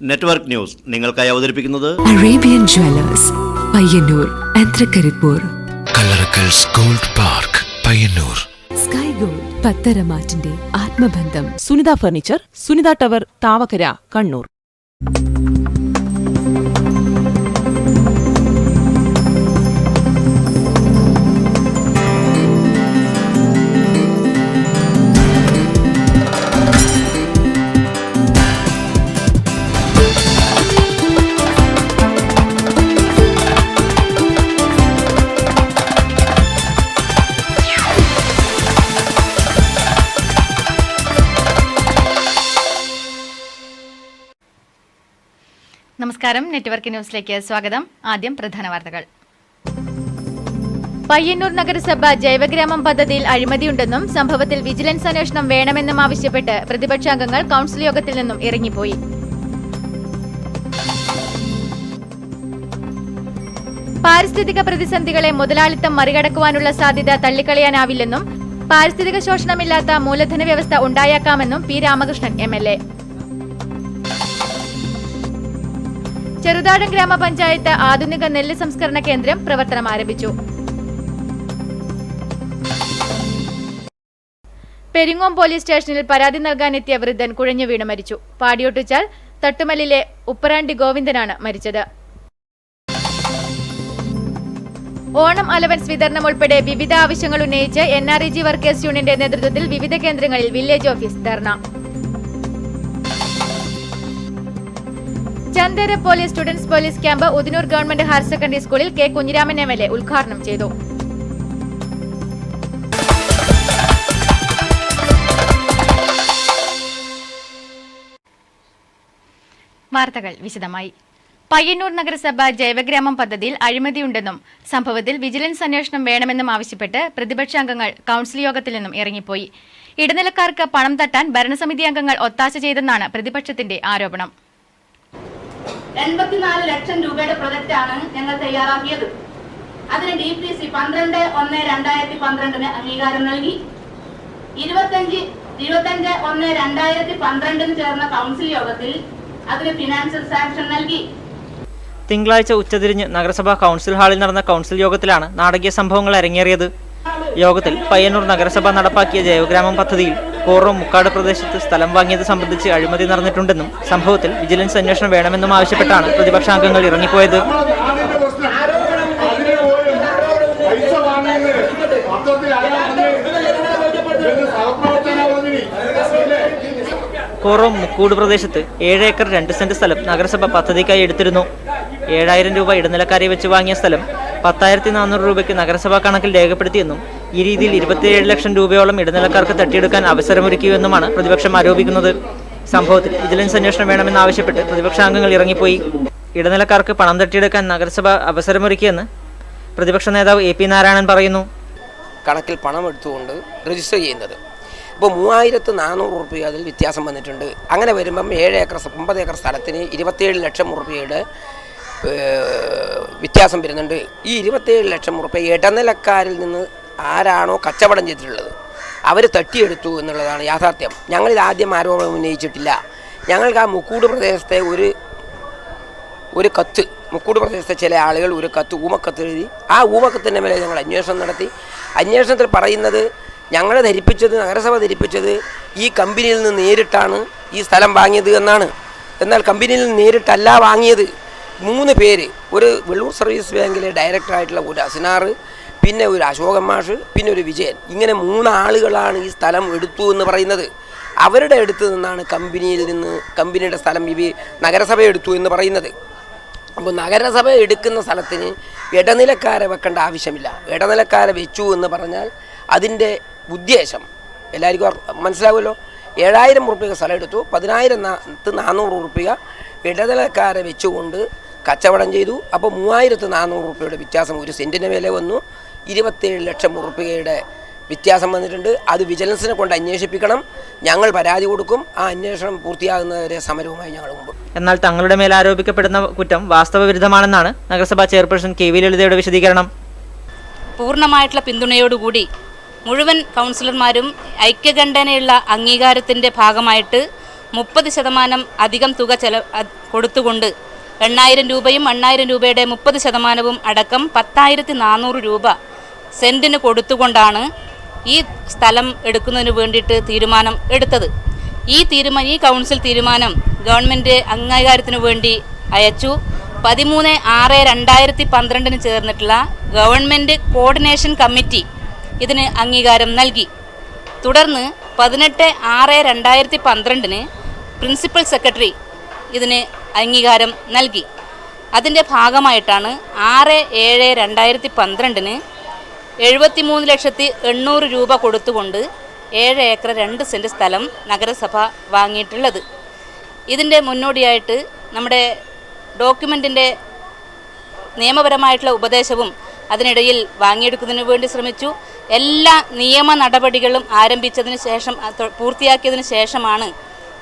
Network news നിങ്ങൾക്കായി അവതരിപ്പിക്കുന്നത് Arabian jewellers Payyanur ആൻഡ്രകരിപ്പൂർ, Kallarakkals gold park Payyanur, sky gold പത്തരമാറ്റിന്റെ ആത്മബന്ധം, സുനിത ഫർണിച്ചർ, സുനിത ടവർ, താവക്കര, കണ്ണൂർ. നമസ്കാരം, നെറ്റ്വർക്ക് ന്യൂസിലേക്ക് സ്വാഗതം. ആദ്യം പ്രധാന വാർത്തകൾ. പയ്യന്നൂർ നഗരസഭ ജൈവഗ്രാമം പദ്ധതിയിൽ അഴിമതിയുണ്ടെന്നും സംഭവത്തിൽ വിജിലൻസ് അന്വേഷണം വേണമെന്നും ആവശ്യപ്പെട്ട് പ്രതിപക്ഷാംഗങ്ങൾ കൌൺസിൽ യോഗത്തിൽ നിന്നും ഇറങ്ങിപ്പോയി. പാരിസ്ഥിതിക പ്രതിസന്ധികളെ മുതലാളിത്തം മറികടക്കുവാനുള്ള സാധ്യത തള്ളിക്കളയാനാവില്ലെന്നും പാരിസ്ഥിതിക ശോഷണമില്ലാത്ത മൂലധന വ്യവസ്ഥ ഉണ്ടായേക്കാമെന്നും പി രാമകൃഷ്ണൻ MLA. ചെറുതാഴം ഗ്രാമപഞ്ചായത്ത് ആധുനിക നെല്ല് സംസ്കരണ കേന്ദ്രം പ്രവർത്തനം ആരംഭിച്ചു. പെരിങ്ങോം പോലീസ് സ്റ്റേഷനിൽ പരാതി നൽകാനെത്തിയ വൃദ്ധൻ കുഴഞ്ഞു വീണ് മരിച്ചു. പാടിയൊട്ടിച്ചാൽ തട്ടുമല്ലിലെ ഉപ്പറാണ്ടി ഗോവിന്ദനാണ് മരിച്ചത്. ഓണം അലവൻസ് വിതരണം ഉൾപ്പെടെ വിവിധ ആവശ്യങ്ങൾ ഉന്നയിച്ച് NREG വർക്കേഴ്സ് യൂണിയന്റെ നേതൃത്വത്തിൽ വിവിധ കേന്ദ്രങ്ങളിൽ village office dharna. Chandera police students police camp Udinur government higher secondary സ്കൂളിൽ K. കുഞ്ഞിരാമൻ MLA ഉദ്ഘാടനം ചെയ്തു. വാർത്തകൾ വിശദമായി. പയ്യന്നൂർ നഗരസഭ ജൈവഗ്രാമം പദ്ധതിയിൽ അഴിമതിയുണ്ടെന്നും സംഭവത്തിൽ വിജിലൻസ് അന്വേഷണം വേണമെന്നും ആവശ്യപ്പെട്ട് പ്രതിപക്ഷാംഗങ്ങൾ കൌൺസിൽ യോഗത്തിൽ നിന്നും ഇറങ്ങിപ്പോയി. ഇടനിലക്കാർക്ക് പണം തട്ടാൻ ഭരണസമിതി അംഗങ്ങൾ ഒത്താശ ചെയ്തെന്നാണ് പ്രതിപക്ഷത്തിന്റെ ആരോപണം. 84 ലക്ഷം രൂപയുടെ പ്രൊജക്റ്റാണ് ഞങ്ങൾ തയ്യാറാക്കിയത്. അതിന് DPC 12/1/2012 അംഗീകാരം നൽകി. 25/1/2012 ചേർന്ന കൌൺസിൽ യോഗത്തിൽ അതിന് ഫിനാൻഷ്യൽ സാങ്ഷൻ നൽകി. തിങ്കളാഴ്ച ഉച്ചതിരിഞ്ഞ് നഗരസഭാ കൌൺസിൽ ഹാളിൽ നടന്ന കൌൺസിൽ യോഗത്തിലാണ് നാടകീയ സംഭവങ്ങൾ അരങ്ങേറിയത്. യോഗത്തിൽ പയ്യന്നൂർ നഗരസഭ നടപ്പാക്കിയ ജൈവഗ്രാമം പദ്ധതിയിൽ കോറോം മുക്കാട് പ്രദേശത്ത് സ്ഥലം വാങ്ങിയത് സംബന്ധിച്ച് അഴിമതി നടന്നിട്ടുണ്ടെന്നും സംഭവത്തിൽ വിജിലൻസ് അന്വേഷണം വേണമെന്നും ആവശ്യപ്പെട്ടാണ് പ്രതിപക്ഷാംഗങ്ങൾ ഇറങ്ങിപ്പോയത്. കോറോം മുക്കൂട് പ്രദേശത്ത് 7 ഏക്കർ 2 സെന്റ് സ്ഥലം നഗരസഭ പദ്ധതിക്കായി എടുത്തിരുന്നു. 7000 രൂപ ഇടനിലക്കാരെ വെച്ച് വാങ്ങിയ സ്ഥലം 10,400 രൂപയ്ക്ക് നഗരസഭാ കണക്കിൽ രേഖപ്പെടുത്തിയെന്നും ഈ രീതിയിൽ 27 ലക്ഷം രൂപയോളം ഇടനിലക്കാർക്ക് തട്ടിയെടുക്കാൻ അവസരമൊരുക്കിയെന്നുമാണ് പ്രതിപക്ഷം ആരോപിക്കുന്നത്. സംഭവത്തിൽ വിജിലൻസ് അന്വേഷണം വേണമെന്നാവശ്യപ്പെട്ട് പ്രതിപക്ഷാംഗങ്ങൾ ഇറങ്ങിപ്പോയി. ഇടനിലക്കാർക്ക് പണം തട്ടിയെടുക്കാൻ നഗരസഭ അവസരമൊരുക്കിയെന്ന് പ്രതിപക്ഷ നേതാവ് AP നാരായണൻ പറയുന്നു. കണക്കിൽ പണം എടുത്തുകൊണ്ട് രജിസ്റ്റർ ചെയ്യുന്നത് ഇപ്പോൾ 3,400 രൂപ അതിൽ വ്യത്യാസം വന്നിട്ടുണ്ട്. അങ്ങനെ വരുമ്പം 9 ഏക്കർ സ്ഥലത്തിന് 27 ലക്ഷം രൂപയുടെ വ്യത്യാസം വരുന്നുണ്ട്. ഈ 27 ലക്ഷം രൂപ ഇടനിലക്കാരിൽ നിന്ന് ആരാണോ കച്ചവടം ചെയ്തിട്ടുള്ളത് അവർ തട്ടിയെടുത്തു എന്നുള്ളതാണ് യാഥാർത്ഥ്യം. ഞങ്ങളിത് ആദ്യം ആരോപണം ഉന്നയിച്ചിട്ടില്ല. ഞങ്ങൾക്ക് ആ മുക്കൂട് പ്രദേശത്തെ ഒരു കത്ത്, മുക്കൂട് പ്രദേശത്തെ ചില ആളുകൾ ഒരു കത്ത് ഊമക്കത്ത് എഴുതി. ആ ഊമക്കത്തിൻ്റെ മേലെ ഞങ്ങൾ അന്വേഷണം നടത്തി. അന്വേഷണത്തിൽ പറയുന്നത് ഞങ്ങളെ നഗരസഭ ധരിപ്പിച്ചത് ഈ കമ്പനിയിൽ നിന്ന് നേരിട്ടാണ് ഈ സ്ഥലം വാങ്ങിയത് എന്നാണ്. എന്നാൽ കമ്പനിയിൽ നിന്ന് നേരിട്ടല്ല വാങ്ങിയത്. 3 പേര്, ഒരു വെള്ളൂർ സർവീസ് ബാങ്കിലെ ഡയറക്ടറായിട്ടുള്ള ഒരു അസിനാർ, പിന്നെ ഒരു അശോകൻ മാഷ്, പിന്നെ ഒരു വിജയൻ, ഇങ്ങനെ 3 ആളുകളാണ് ഈ സ്ഥലം എടുത്തു എന്ന് പറയുന്നത്. അവരുടെ അടുത്ത് നിന്നാണ് കമ്പനിയുടെ സ്ഥലം നഗരസഭ എടുത്തു എന്ന് പറയുന്നത്. അപ്പോൾ നഗരസഭ എടുക്കുന്ന സ്ഥലത്തിന് ഇടനിലക്കാരെ വെക്കേണ്ട ആവശ്യമില്ല. ഇടനിലക്കാരെ വെച്ചു എന്ന് പറഞ്ഞാൽ അതിൻ്റെ ഉദ്ദേശം എല്ലാവർക്കും മനസ്സിലാവുമല്ലോ. 7,000 രൂപ സ്ഥലം എടുത്തു, 10,400 രൂപ ഇടനിലക്കാരെ വെച്ചുകൊണ്ട് കച്ചവടം ചെയ്തു. അപ്പോൾ 3,400 രൂപയുടെ വ്യത്യാസം ഒരു സെൻറ്റിന് വില വന്നു. 27 ലക്ഷം രൂപയുടെ വ്യത്യാസം വന്നിട്ടുണ്ട്. അത് വിജിലൻസിനെ കൊണ്ട് അന്വേഷിപ്പിക്കണം. ഞങ്ങൾ പരാതി കൊടുക്കും. ആ അന്വേഷണം പൂർത്തിയാകുന്നവരെ സമരവുമായി ഞങ്ങൾ മുമ്പ്. എന്നാൽ തങ്ങളുടെ മേൽ ആരോപിക്കപ്പെടുന്ന കുറ്റം വാസ്തവവിരുദ്ധമാണെന്നാണ് നഗരസഭാ ചെയർപേഴ്സൺ KV ലളിതയുടെ വിശദീകരണം. പൂർണ്ണമായിട്ടുള്ള പിന്തുണയോടുകൂടി മുഴുവൻ കൗൺസിലർമാരും ഐക്യകണ്ഠേനയുള്ള അംഗീകാരത്തിൻ്റെ ഭാഗമായിട്ട് 30% അധികം തുക കൊടുത്തുകൊണ്ട് 8,000 രൂപയും 8,000 രൂപയുടെ 30% അടക്കം 10,400 രൂപ സെൻറ്റിന് കൊടുത്തുകൊണ്ടാണ് ഈ സ്ഥലം എടുക്കുന്നതിന് വേണ്ടിയിട്ട് തീരുമാനം എടുത്തത്. ഈ കൗൺസിൽ തീരുമാനം ഗവൺമെൻറ് അംഗീകാരത്തിനു വേണ്ടി അയച്ചു. 13/6/2012 ചേർന്നിട്ടുള്ള ഗവൺമെൻറ് കോർഡിനേഷൻ കമ്മിറ്റി ഇതിന് അംഗീകാരം നൽകി. തുടർന്ന് 18/6/2012 പ്രിൻസിപ്പൽ സെക്രട്ടറി ഇതിന് അംഗീകാരം നൽകി. അതിൻ്റെ ഭാഗമായിട്ടാണ് 6/7/2012 73,800,000 രൂപ കൊടുത്തുകൊണ്ട് 7 ഏക്കർ 2 സെൻറ്റ് സ്ഥലം നഗരസഭ വാങ്ങിയിട്ടുള്ളത്. ഇതിൻ്റെ മുന്നോടിയായിട്ട് നമ്മുടെ ഡോക്യുമെൻറ്റിൻ്റെ നിയമപരമായിട്ടുള്ള ഉപദേശവും അതിനിടയിൽ വാങ്ങിയെടുക്കുന്നതിന് വേണ്ടി ശ്രമിച്ചു. എല്ലാ നിയമ നടപടികളും ആരംഭിച്ചതിന് ശേഷം പൂർത്തിയാക്കിയതിന് ശേഷമാണ്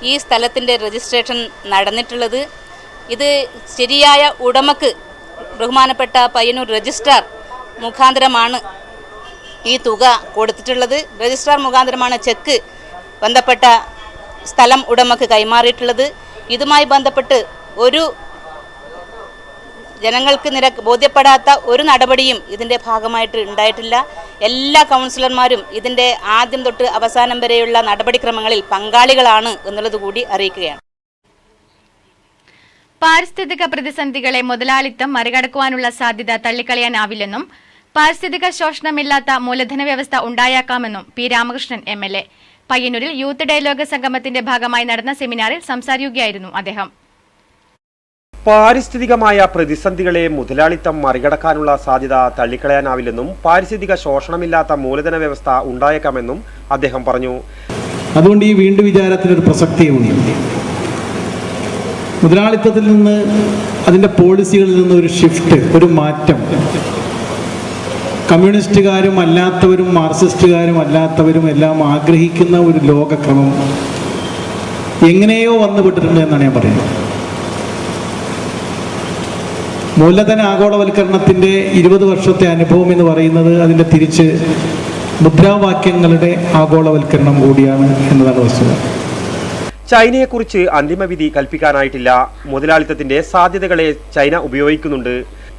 ഈ സ്ഥലത്തിൻ്റെ രജിസ്ട്രേഷൻ നടന്നിട്ടുള്ളത്. ഇത് ശരിയായ ഉടമക്ക് ബഹുമാനപ്പെട്ട പയ്യന്നൂർ രജിസ്ട്രാർ മുഖാന്തരമാണ് ഈ തുക കൊടുത്തിട്ടുള്ളത്. രജിസ്ട്രാർ മുഖാന്തരമാണ് ചെക്ക് ബന്ധപ്പെട്ട സ്ഥലം ഉടമക്ക് കൈമാറിയിട്ടുള്ളത്. ഇതുമായി ബന്ധപ്പെട്ട് ഒരു ജനങ്ങൾക്ക് ബോധ്യപ്പെടാത്ത ഒരു നടപടിയും ഇതിൻ്റെ ഭാഗമായിട്ട് ഉണ്ടായിട്ടില്ല. എല്ലാ കൗൺസിലർമാരും ഇതിൻ്റെ ആദ്യം തൊട്ട് അവസാനം വരെയുള്ള നടപടിക്രമങ്ങളിൽ പങ്കാളികളാണ് എന്നുള്ളത് കൂടി അറിയിക്കുകയാണ്. പാരിസ്ഥിതിക പ്രതിസന്ധികളെ മുതലാളിത്തം മറികടക്കുവാനുള്ള സാധ്യത തള്ളിക്കളയാനാവില്ലെന്നും പാരിസ്ഥിതിക ശോഷണമില്ലാത്ത മൂലധന വ്യവസ്ഥ ഉണ്ടായേക്കാമെന്നും പി രാമകൃഷ്ണൻ MLA പയ്യന്നൂരിൽ യൂത്ത് ഡയലോഗ് സംഗമത്തിന്റെ ഭാഗമായി നടന്ന സെമിനാറിൽ സംസാരിക്കുകയായിരുന്നു അദ്ദേഹം. പാരിസ്ഥിതികമായ പ്രതിസന്ധികളെ മുതലാളിത്തം മറികടക്കാനുള്ള സാധ്യത തള്ളിക്കളയാനാവില്ലെന്നും പാരിസ്ഥിതിക ശോഷണമില്ലാത്ത മൂലധന വ്യവസ്ഥ ഉണ്ടായേക്കാമെന്നും അദ്ദേഹം പറഞ്ഞു. അതുകൊണ്ട് ഈ വീണ്ടും വിചാരത്തിനൊരു പ്രസക്തിയുണ്ട്. മുതലാളിത്തത്തിൽ നിന്ന് അതിൻ്റെ പോളിസികളിൽ നിന്ന് ഒരു ഷിഫ്റ്റ്, ഒരു മാറ്റം കമ്മ്യൂണിസ്റ്റുകാരും അല്ലാത്തവരും മാർക്സിസ്റ്റുകാരും അല്ലാത്തവരും എല്ലാം ആഗ്രഹിക്കുന്ന ഒരു ലോകക്രമം എങ്ങനെയോ വന്നുപെട്ടിട്ടുണ്ട് എന്നാണ് ഞാൻ പറയുന്നത്. മൂലധന ആഗോളവൽക്കരണത്തിൻ്റെ 20 വർഷത്തെ അനുഭവം എന്ന് പറയുന്നത് അതിൻ്റെ തിരിച്ച് മുദ്രാവാക്യങ്ങളുടെ ആഗോളവൽക്കരണം കൂടിയാണ് എന്നതാണ് വസ്തുത. ചൈനയെക്കുറിച്ച് അന്തിമവിധി കൽപ്പിക്കാനായിട്ടില്ല. മുതലാളിത്തത്തിന്റെ സാധ്യതകളെ ചൈന ഉപയോഗിക്കുന്നുണ്ട്.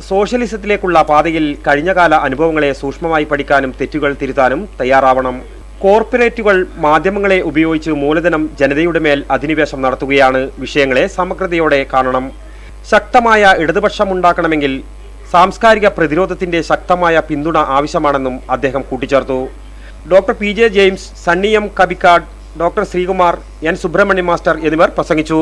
സോഷ്യലിസത്തിലേക്കുള്ള പാതയിൽ കഴിഞ്ഞകാല അനുഭവങ്ങളെ സൂക്ഷ്മമായി പഠിക്കാനും തെറ്റുകൾ തിരുത്താനും തയ്യാറാവണം. കോർപ്പറേറ്റുകൾ മാധ്യമങ്ങളെ ഉപയോഗിച്ച് മൂലധനം ജനതയുടെ മേൽ അധിനിവേശം നടത്തുകയാണ്. വിഷയങ്ങളെ സമഗ്രതയോടെ കാണണം. ശക്തമായ ഇടതുപക്ഷമുണ്ടാക്കണമെങ്കിൽ സാംസ്കാരിക പ്രതിരോധത്തിന്റെ ശക്തമായ പിന്തുണ ആവശ്യമാണെന്നും അദ്ദേഹം കൂട്ടിച്ചേർത്തു. Doctor PJ James, Sunny M Kabikkad, doctor Sreekumar, N Subrahmanya master എന്നിവർ പ്രസംഗിച്ചു.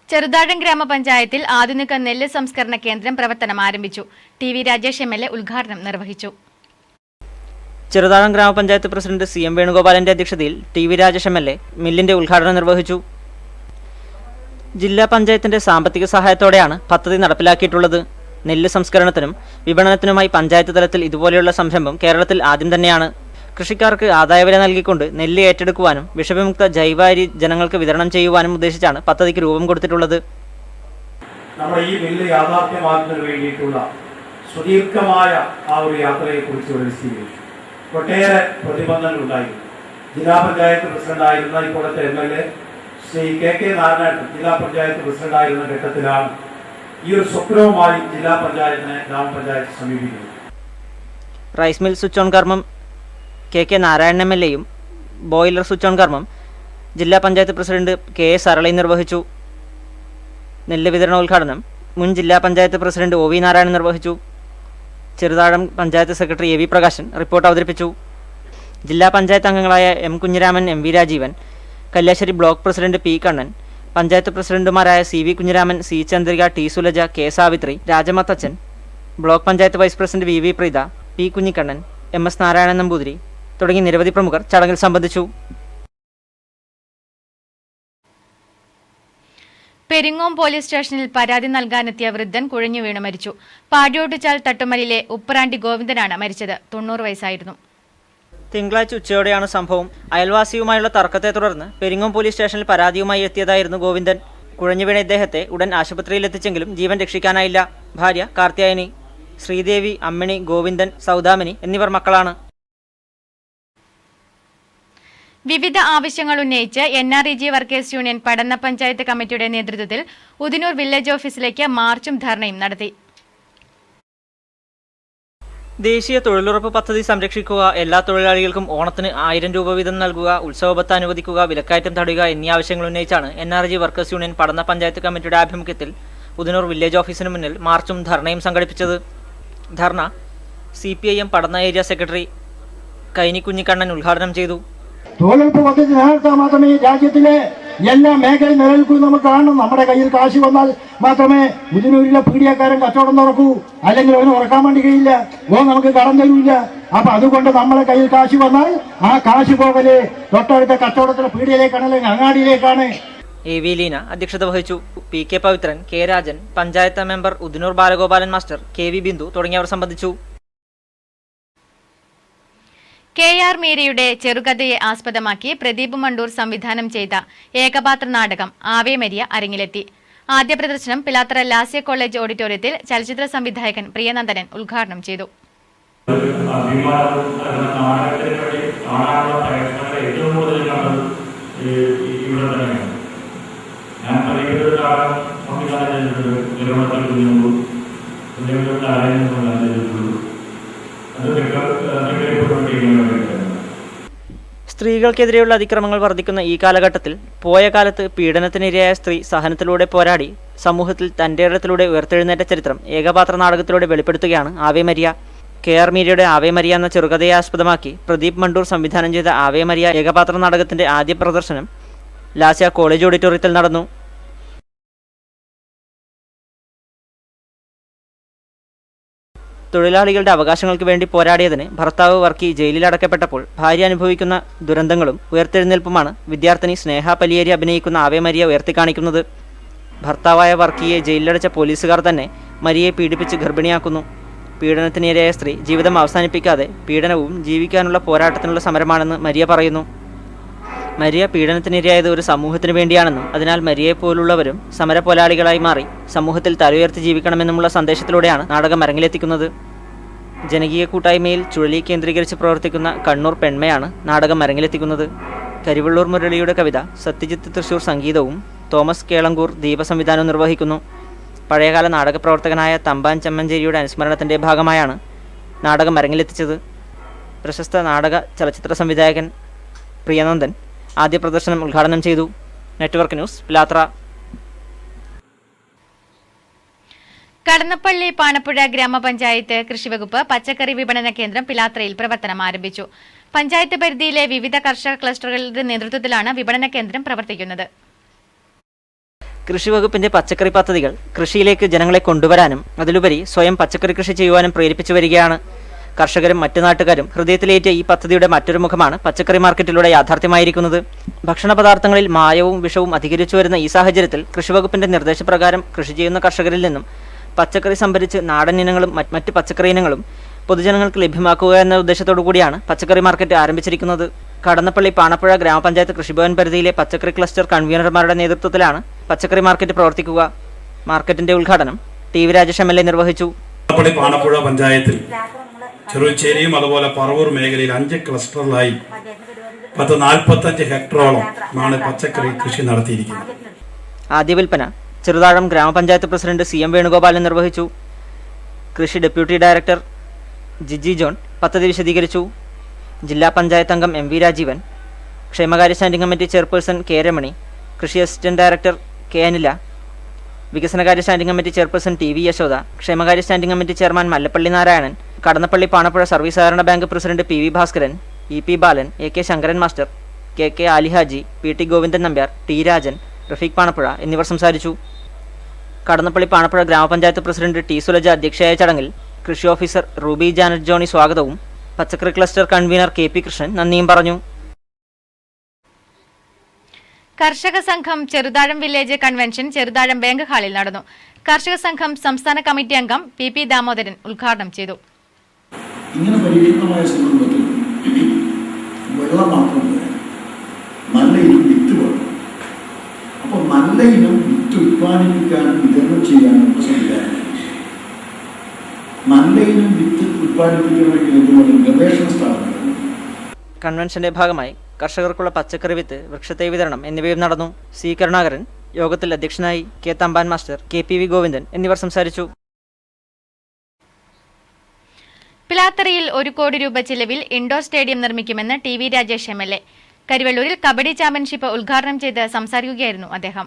ചെറുതാഴം ഗ്രാമപഞ്ചായത്തിൽ ആധുനിക നെല്ല് സംസ്കരണ കേന്ദ്രം പ്രവർത്തനം ആരംഭിച്ചു. TV രാജേഷ് MLA ഉദ്ഘാടനം നിർവഹിച്ചു. ചെറുതാഴം ഗ്രാമപഞ്ചായത്ത് പ്രസിഡന്റ് CM വേണുഗോപാലന്റെ അധ്യക്ഷതയിൽ TV രാജേഷ് MLA മില്ലിന്റെ ഉദ്ഘാടനം നിർവഹിച്ചു. ജില്ലാ പഞ്ചായത്തിന്റെ സാമ്പത്തിക സഹായത്തോടെയാണ് പദ്ധതി നടപ്പിലാക്കിയിട്ടുള്ളത്. നെല്ല് സംസ്കരണത്തിനും വിപണനത്തിനുമായി പഞ്ചായത്ത് തലത്തിൽ ഇതുപോലെയുള്ള സംരംഭം കേരളത്തിൽ ആദ്യം തന്നെയാണ്. കൃഷിക്കാർക്ക് ആദായവില നൽകിക്കൊണ്ട് നെല്ല് ഏറ്റെടുക്കുവാനും വിഷവിമുക്ത ജൈവ അരി ജനങ്ങൾക്ക് വിതരണം ചെയ്യുവാനും ഉദ്ദേശിച്ചാണ് പദ്ധതിക്ക് രൂപം കൊടുത്തിട്ടുള്ളത്. നമ്മുടെ ഈ നെല്ല് യാഥാർത്ഥ്യമാക്കുന്നതിന് വേണ്ടിയിട്ടുള്ള സുദീർഘമായ ആ ഒരു യാത്രയെക്കുറിച്ച് വിശദീകരിച്ചു. ഒട്ടേറെ പ്രതിബന്ധങ്ങൾ ഉണ്ടായിരുന്നു. ജില്ലാ പഞ്ചായത്ത് പ്രസിഡന്റായിരുന്ന ഇപ്പോഴത്തെ MLA ശ്രീ KK നാരായണൻ ജില്ലാ പഞ്ചായത്ത് പ്രസിഡന്റായിരുന്ന ഘട്ടത്തിലാണ് ഈ ഒരു സ്വപ്നവുമായി ജില്ലാ പഞ്ചായത്തിനെ ഗ്രാമപഞ്ചായത്ത് സമീപിക്കുന്നത്. റൈസ് മിൽ സ്വിച്ച് ഓൺ കർമ്മം KK നാരായണൻ MLAയും ബോയിലർ സ്വിച്ച് ഓൺ കർമ്മം ജില്ലാ പഞ്ചായത്ത് പ്രസിഡന്റ് KS സരളയും നിർവഹിച്ചു. നെല്ല് വിതരണോദ്ഘാടനം മുൻ ജില്ലാ പഞ്ചായത്ത് പ്രസിഡന്റ് OV നാരായണൻ നിർവഹിച്ചു. Cheruthazham panchayat secretary AV Prakashan report അവതരിപ്പിച്ചു. ജില്ലാ പഞ്ചായത്ത് അംഗങ്ങളായ M Kunhiraman, MV Rajeevan, Kalliasseri block president P Kannan, panchayat പ്രസിഡന്റുമാരായ CV Kunhiraman, C Chandrika, T Sulaja, K Savithri, രാജമത്തച്ചൻ, block panchayat vice president VV Preetha, P Kunhikannan, MS Narayanan Namboothiri തുടങ്ങി നിരവധി പ്രമുഖർ ചടങ്ങിൽ സംബന്ധിച്ചു. പെരിങ്ങോം പോലീസ് സ്റ്റേഷനിൽ പരാതി നൽകാനെത്തിയ വൃദ്ധൻ കുഴഞ്ഞു വീണ് മരിച്ചു. പാടിയോട്ടുചാൽ തട്ടുമലിലെ ഉപ്പറാണ്ടി ഗോവിന്ദനാണ് മരിച്ചത്. 90 വയസ്സായിരുന്നു. തിങ്കളാഴ്ച ഉച്ചയോടെയാണ് സംഭവം. അയൽവാസിയുമായുള്ള തർക്കത്തെ തുടർന്ന് പെരിങ്ങോം പോലീസ് സ്റ്റേഷനിൽ പരാതിയുമായി എത്തിയതായിരുന്നു ഗോവിന്ദൻ. കുഴഞ്ഞു വീണ ഇദ്ദേഹത്തെ ഉടൻ ആശുപത്രിയിൽ എത്തിച്ചെങ്കിലും ജീവൻ രക്ഷിക്കാനായില്ല. ഭാര്യ കാർത്യായനി, ശ്രീദേവി, അമ്മിണി, ഗോവിന്ദൻ, സൗദാമിനി എന്നിവർ മക്കളാണ്. വിവിധ ആവശ്യങ്ങൾ ഉന്നയിച്ച് NREG വർക്കേഴ്സ് യൂണിയൻ പടന്ന പഞ്ചായത്ത് കമ്മിറ്റിയുടെ നേതൃത്വത്തിൽ ഉദിനൂർ വില്ലേജ് ഓഫീസിലേക്ക് മാർച്ചും ധർണയും നടത്തി. ദേശീയ തൊഴിലുറപ്പ് പദ്ധതി സംരക്ഷിക്കുക, എല്ലാ തൊഴിലാളികൾക്കും ഓണത്തിന് 1000 രൂപ വീതം നൽകുക, ഉത്സവബത്ത അനുവദിക്കുക, വിലക്കയറ്റം തടയുക എന്നീ ആവശ്യങ്ങൾ ഉന്നയിച്ചാണ് NREG വർക്കേഴ്സ് യൂണിയൻ പടന്ന പഞ്ചായത്ത് കമ്മിറ്റിയുടെ ആഭിമുഖ്യത്തിൽ ഉദിനൂർ വില്ലേജ് ഓഫീസിന് മുന്നിൽ മാർച്ചും ധർണയും സംഘടിപ്പിച്ചത്. ധർണ CPIM പടന്ന ഏരിയ സെക്രട്ടറി കൈനി കുഞ്ഞിക്കണ്ണൻ ഉദ്ഘാടനം ചെയ്തു. തൊഴിലുറപ്പ് പദ്ധതി നിലനിർത്താൻ മാത്രമേ രാജ്യത്തിലെ എല്ലാ മേഖലയും നിലനിൽക്കൂ. നമുക്ക് കാണണം, നമ്മുടെ കയ്യിൽ കാശ് വന്നാൽ മാത്രമേ ഉദിനൂരിലെ പീഡിയക്കാരൻ കച്ചവടം തുറക്കൂ, അല്ലെങ്കിൽ അവന് ഉറക്കാൻ വേണ്ടി കഴിയില്ല, നമുക്ക് കടം തരൂല്ല. അപ്പൊ അതുകൊണ്ട് നമ്മുടെ കയ്യിൽ കാശ് വന്നാൽ ആ കാശ് പോകല് തൊട്ടടുത്ത കച്ചവടത്തിലെ പീഡിയയിലേക്കാണ്, അല്ലെങ്കിൽ അങ്ങാടിയിലേക്കാണ്. AV ലീന അധ്യക്ഷത വഹിച്ചു. PK Pavithran, K Rajan, panchayat member Udinur Balagopalan master, KV Bindu തുടങ്ങിയവർ സംബന്ധിച്ചു. KR മീരയുടെ ചെറുകഥയെ ആസ്പദമാക്കി പ്രദീപ് മണ്ടൂർ സംവിധാനം ചെയ്ത ഏകപാത്ര നാടകം ആവേ മരിയ അരങ്ങിലെത്തി. ആദ്യ പ്രദർശനം പിലാത്തറ ലാസ്യ കോളേജ് ഓഡിറ്റോറിയത്തിൽ ചലച്ചിത്ര സംവിധായകൻ പ്രിയനന്ദനൻ ഉദ്ഘാടനം ചെയ്തു. സ്ത്രീകൾക്കെതിരെയുള്ള അതിക്രമങ്ങൾ വർദ്ധിക്കുന്ന ഈ കാലഘട്ടത്തിൽ പോയ കാലത്ത് പീഡനത്തിനിരയായ സ്ത്രീ സഹനത്തിലൂടെ പോരാടി സമൂഹത്തിൽ തൻ്റെ ഇടത്തിലൂടെ ഉയർത്തെഴുന്നേറ്റ ചരിത്രം ഏകപാത്ര നാടകത്തിലൂടെ വെളിപ്പെടുത്തുകയാണ് ആവേ മരിയ. KR മീരയുടെ ആവേ മരിയ എന്ന ചെറുകഥയെ ആസ്പദമാക്കി പ്രദീപ് മണ്ടൂർ സംവിധാനം ചെയ്ത ആവേ മരിയ ഏകപാത്ര നാടകത്തിന്റെ ആദ്യ പ്രദർശനം ലാസ്യ കോളേജ് ഓഡിറ്റോറിയത്തിൽ നടന്നു. തൊഴിലാളികളുടെ അവകാശങ്ങൾക്ക് വേണ്ടി പോരാടിയതിന് ഭർത്താവ് വർക്കി ജയിലിൽ അടക്കപ്പെട്ടപ്പോൾ ഭാര്യ അനുഭവിക്കുന്ന ദുരന്തങ്ങളും ഉയർത്തെഴുന്നേൽപ്പുമാണ് വിദ്യാർത്ഥിനി സ്നേഹ പലിയേരി അഭിനയിക്കുന്ന ആവേ മരിയ ഉയർത്തിക്കാണിക്കുന്നത്. ഭർത്താവായ വർക്കിയെ ജയിലിലടച്ച പോലീസുകാർ തന്നെ മരിയയെ പീഡിപ്പിച്ച് ഗർഭിണിയാക്കുന്നു. പീഡനത്തിനിരയായ സ്ത്രീ ജീവിതം അവസാനിപ്പിക്കാതെ പീഡനവും ജീവിക്കാനുള്ള പോരാട്ടത്തിനുള്ള സമരമാണെന്ന് മരിയ പറയുന്നു. മരിയ പീഡനത്തിനിരയായത് ഒരു സമൂഹത്തിന് വേണ്ടിയാണെന്നും അതിനാൽ മരിയയെപ്പോലുള്ളവരും സമര പോരാളികളായി മാറി സമൂഹത്തിൽ തലയുയർത്തി ജീവിക്കണമെന്നുമുള്ള സന്ദേശത്തിലൂടെയാണ് നാടകം അരങ്ങിലെത്തിക്കുന്നത്. ജനകീയ കൂട്ടായ്മയിൽ ചുഴലി കേന്ദ്രീകരിച്ച് പ്രവർത്തിക്കുന്ന കണ്ണൂർ പെൺമയാണ് നാടകം അരങ്ങിലെത്തിക്കുന്നത്. കരിവള്ളൂർ മുരളിയുടെ കവിത, സത്യജിത്ത് തൃശൂർ സംഗീതവും തോമസ് കേളങ്കൂർ ദീപസംവിധാനവും നിർവഹിക്കുന്നു. പഴയകാല നാടക പ്രവർത്തകനായ തമ്പാൻ ചെമ്മഞ്ചേരിയുടെ അനുസ്മരണത്തിൻ്റെ ഭാഗമായാണ് നാടകം അരങ്ങിലെത്തിച്ചത്. പ്രശസ്ത നാടക ചലച്ചിത്ര സംവിധായകൻ പ്രിയനന്ദൻ ആദ്യ പ്രദർശനം ഉദ്ഘാടനം ചെയ്തു. Network news, Pilathara. കടന്നപ്പള്ളി പാണപ്പുഴ ഗ്രാമപഞ്ചായത്ത് കൃഷിവകുപ്പ് പച്ചക്കറി വിപണന കേന്ദ്രം പിലാത്രയിൽ പ്രവർത്തനം ആരംഭിച്ചു. പഞ്ചായത്ത് പരിധിയിലെ വിവിധ കർഷക ക്ലസ്റ്ററുകളുടെ നേതൃത്വത്തിലാണ് വിപണന കേന്ദ്രം പ്രവർത്തിക്കുന്നത്. കൃഷിവകുപ്പിന്റെ പച്ചക്കറി പദ്ധതികൾ കൃഷിയിലേക്ക് ജനങ്ങളെ കൊണ്ടുവരാനും അതിലുപരി സ്വയം പച്ചക്കറി കൃഷി ചെയ്യുവാനും പ്രേരിപ്പിച്ചു വരികയാണ്. കർഷകരും മറ്റു നാട്ടുകാരും ഹൃദയത്തിലേറ്റിയ ഈ പദ്ധതിയുടെ മറ്റൊരു മുഖമാണ് പച്ചക്കറി മാർക്കറ്റിലൂടെ യാഥാർത്ഥ്യമായിരിക്കുന്നത്. ഭക്ഷണ പദാർത്ഥങ്ങളിൽ മായവും വിഷവും അധികരിച്ചു വരുന്ന ഈ സാഹചര്യത്തിൽ കൃഷിവകുപ്പിന്റെ നിർദ്ദേശപ്രകാരം കൃഷി ചെയ്യുന്ന കർഷകരിൽ നിന്നും പച്ചക്കറി സംഭരിച്ച് നാടൻ ഇനങ്ങളും മറ്റ് പച്ചക്കറി ഇനങ്ങളും പൊതുജനങ്ങൾക്ക് ലഭ്യമാക്കുക എന്ന ഉദ്ദേശത്തോടു കൂടിയാണ് പച്ചക്കറി മാർക്കറ്റ് ആരംഭിച്ചിരിക്കുന്നത്. കടന്നപ്പള്ളി പാണപ്പുഴ ഗ്രാമപഞ്ചായത്ത് കൃഷിഭവൻ പരിധിയിലെ പച്ചക്കറി ക്ലസ്റ്റർ കൺവീനർമാരുടെ നേതൃത്വത്തിലാണ് പച്ചക്കറി മാർക്കറ്റ് പ്രവർത്തിക്കുക. മാർക്കറ്റിന്റെ ഉദ്ഘാടനം TV രാജേഷ് MLA നിർവഹിച്ചു. കടന്നപ്പള്ളി പാണപ്പുഴ പഞ്ചായത്തിൽ ചെറുച്ചേരിയും അതുപോലെ പറവൂർ മേഖലയിൽ 5 ക്ലസ്റ്ററിലായി 45 ഹെക്ടറോളം ആണ് പച്ചക്കറി കൃഷി നടത്തിയിരിക്കുന്നത്. ആദ്യ വിൽപ്പന ചെറുതാഴം ഗ്രാമപഞ്ചായത്ത് പ്രസിഡന്റ് CM വേണുഗോപാലൻ നിർവഹിച്ചു. കൃഷി ഡെപ്യൂട്ടി ഡയറക്ടർ ജിജി ജോൺ പദ്ധതി വിശദീകരിച്ചു. ജില്ലാ പഞ്ചായത്ത് അംഗം MV രാജീവൻ, ക്ഷേമകാര്യ standing committee chairperson K Ramani, കൃഷി അസിസ്റ്റന്റ് ഡയറക്ടർ K അനില, വികസനകാര്യ standing committee chairperson TV Yashoda, ക്ഷേമകാര്യ standing committee chairman Mallappally Narayanan, Kadannappally Panappuzha service സഹകരണ bank president PV Bhaskaran, EP Balan, AK Sankaran master, KK Alihaji, PT Govindan Nambiar, T Rajan, Rafeeq Panappuzha എന്നിവർ സംസാരിച്ചു. കടന്നപ്പള്ളി പാണപ്പുഴ ഗ്രാമപഞ്ചായത്ത് പ്രസിഡന്റ് T സുലജ അധ്യക്ഷയായ ചടങ്ങിൽ കൃഷി ഓഫീസർ റൂബി ജാനറ്റ് ജോണി സ്വാഗതവും പച്ചക്കറി ക്ലസ്റ്റർ കൺവീനർ KP കൃഷ്ണൻ നന്ദിയും പറഞ്ഞു. കർഷക സംഘം Cheruthazham village convention Cheruthazham bank ഹാളിൽ നടന്നു. കർഷക സംഘം സംസ്ഥാന കമ്മിറ്റി അംഗം PP ദാമോദരൻ ഉദ്ഘാടനം ചെയ്തു. ഇങ്ങനെ പരീക്ഷണമായ സന്ദർഭത്തിൽ വെള്ളം മാത്രം നല്ല ഇനം വിത്ത് വേണം. അപ്പോൾ നല്ല ഇനം വിത്ത് ഉത്പാദിപ്പിക്കാനും വിതരണം ചെയ്യാനുള്ള സംവിധാനം. നല്ല ഇനം വിത്ത് ഉത്പാദിപ്പിക്കണമെങ്കിൽ എന്തുകൊണ്ട് ഗവേഷണ സ്ഥാപനങ്ങൾ. കൺവെൻഷന്റെ ഭാഗമായി കർഷകർക്കുള്ള പച്ചക്കറി വിത്ത്, വൃക്ഷത്തൈ വിതരണം എന്നിവയും നടന്നു. സി കരുണാകരൻ യോഗത്തിൽ അധ്യക്ഷനായി. K Thampan master, KPV Govindan എന്നിവർ സംസാരിച്ചു. പിലാത്തറയിൽ 1 കോടി രൂപ ചിലവിൽ ഇൻഡോർ സ്റ്റേഡിയം നിർമ്മിക്കുമെന്ന് TV രാജേഷ് MLA. കരിവെള്ളൂരിൽ കബഡി ചാമ്പ്യൻഷിപ്പ് ഉദ്ഘാടനം ചെയ്ത് സംസാരിക്കുകയായിരുന്നു അദ്ദേഹം.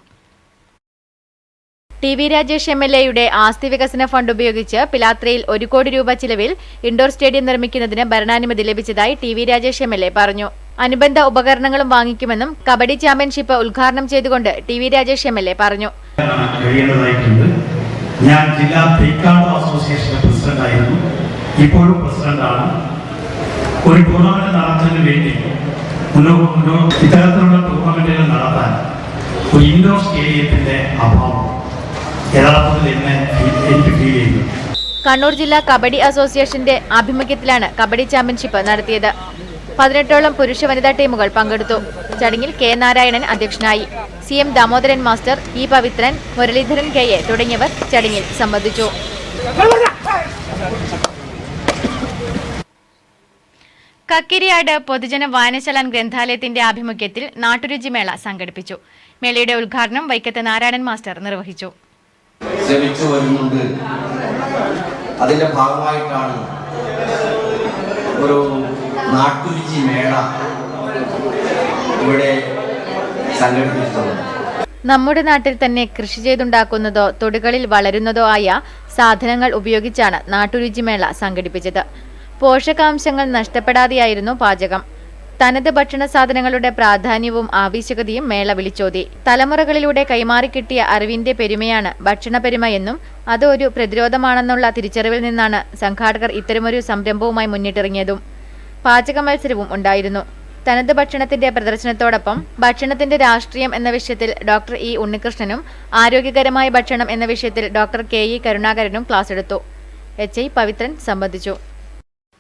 TV രാജേഷ് MLAയുടെ ആസ്തി വികസന ഫണ്ട് ഉപയോഗിച്ച് പിലാത്രയിൽ 1 കോടി രൂപ ചിലവിൽ ഇൻഡോർ സ്റ്റേഡിയം നിർമ്മിക്കുന്നതിന് ഭരണാനുമതി ലഭിച്ചതായി TV രാജേഷ് MLA പറഞ്ഞു. അനുബന്ധ ഉപകരണങ്ങളും വാങ്ങിക്കുമെന്നും കബഡി ചാമ്പ്യൻഷിപ്പ് ഉദ്ഘാടനം ചെയ്തുകൊണ്ട് TV രാജേഷ് MLA പറഞ്ഞു. ഞാൻ ജില്ലാ തൈക്കാണ്ടോ അസോസിയേഷന്റെ പ്രസിഡന്റായിരുന്നു, ഇപ്പോഴും പ്രസിഡന്റാണ്. ഒരു ടൂർണമെന്റ് നടത്തുന്നതിന് വേണ്ടി ഇത്തരത്തിലുള്ള ടൂർണമെന്റുകൾ നടത്താൻ ഒരു ഇൻഡോർ സ്റ്റേഡിയത്തിന്റെ അഭാവം യഥാർത്ഥത്തിൽ എനിക്ക് ഫീൽ ചെയ്യുന്നു. കണ്ണൂർ ജില്ലാ കബഡി അസോസിയേഷന്റെ ആഭിമുഖ്യത്തിലാണ് കബഡി ചാമ്പ്യൻഷിപ്പ് നടത്തിയത്. 18ഓളം പുരുഷ വനിതാ ടീമുകൾ പങ്കെടുത്തു. ചടങ്ങിൽ K നാരായണൻ അധ്യക്ഷനായി. CM Damodaran master, E Pavithran, Muraleedharan KA തുടങ്ങിയവർ ചടങ്ങിൽ സംബന്ധിച്ചു. കക്കിരിയാട് പൊതുജന വായനശാല ഗ്രന്ഥാലയത്തിന്റെ ആഭിമുഖ്യത്തിൽ നാട്ടുരുചി മേള സംഘടിപ്പിച്ചു. മേളയുടെ ഉദ്ഘാടനം വൈക്കത്ത് നാരായണൻ മാസ്റ്റർ നിർവഹിച്ചു. ശ്രമിച്ചു വരുന്നുണ്ട്. അതിന്റെ ഭാഗമായിട്ടാണ് ഒരു നാട്ടുരുചി മേള ഇവിടെ സംഘടിപ്പിച്ചിട്ടുള്ളത്. നമ്മുടെ നാട്ടിൽ തന്നെ കൃഷി ചെയ്തുണ്ടാക്കുന്നതോ തൊടുകളിൽ വളരുന്നതോ ആയ സാധനങ്ങൾ ഉപയോഗിച്ചാണ് നാട്ടുരുചി മേള സംഘടിപ്പിച്ചത്. പോഷകാംശങ്ങൾ നഷ്ടപ്പെടാതെയായിരുന്നു പാചകം. തനത് ഭക്ഷണ സാധനങ്ങളുടെ പ്രാധാന്യവും ആവശ്യകതയും മേള വിളിച്ചോതി. തലമുറകളിലൂടെ കൈമാറിക്കിട്ടിയ അറിവിന്റെ പെരുമയാണ് ഭക്ഷണ പെരുമയെന്നും അത് ഒരു പ്രതിരോധമാണെന്നുള്ള തിരിച്ചറിവിൽ നിന്നാണ് സംഘാടകർ ഇത്തരമൊരു സംരംഭവുമായി മുന്നിട്ടിറങ്ങിയതും. പാചക മത്സരവും ഉണ്ടായിരുന്നു. തനത് ഭക്ഷണത്തിന്റെ പ്രദർശനത്തോടൊപ്പം ഭക്ഷണത്തിന്റെ രാഷ്ട്രീയം എന്ന വിഷയത്തിൽ ഡോക്ടർ E ഉണ്ണികൃഷ്ണനും ആരോഗ്യകരമായ ഭക്ഷണം എന്ന വിഷയത്തിൽ ഡോക്ടർ KE കരുണാകരനും ക്ലാസ് എടുത്തു. HI പവിത്രൻ സംബന്ധിച്ചു.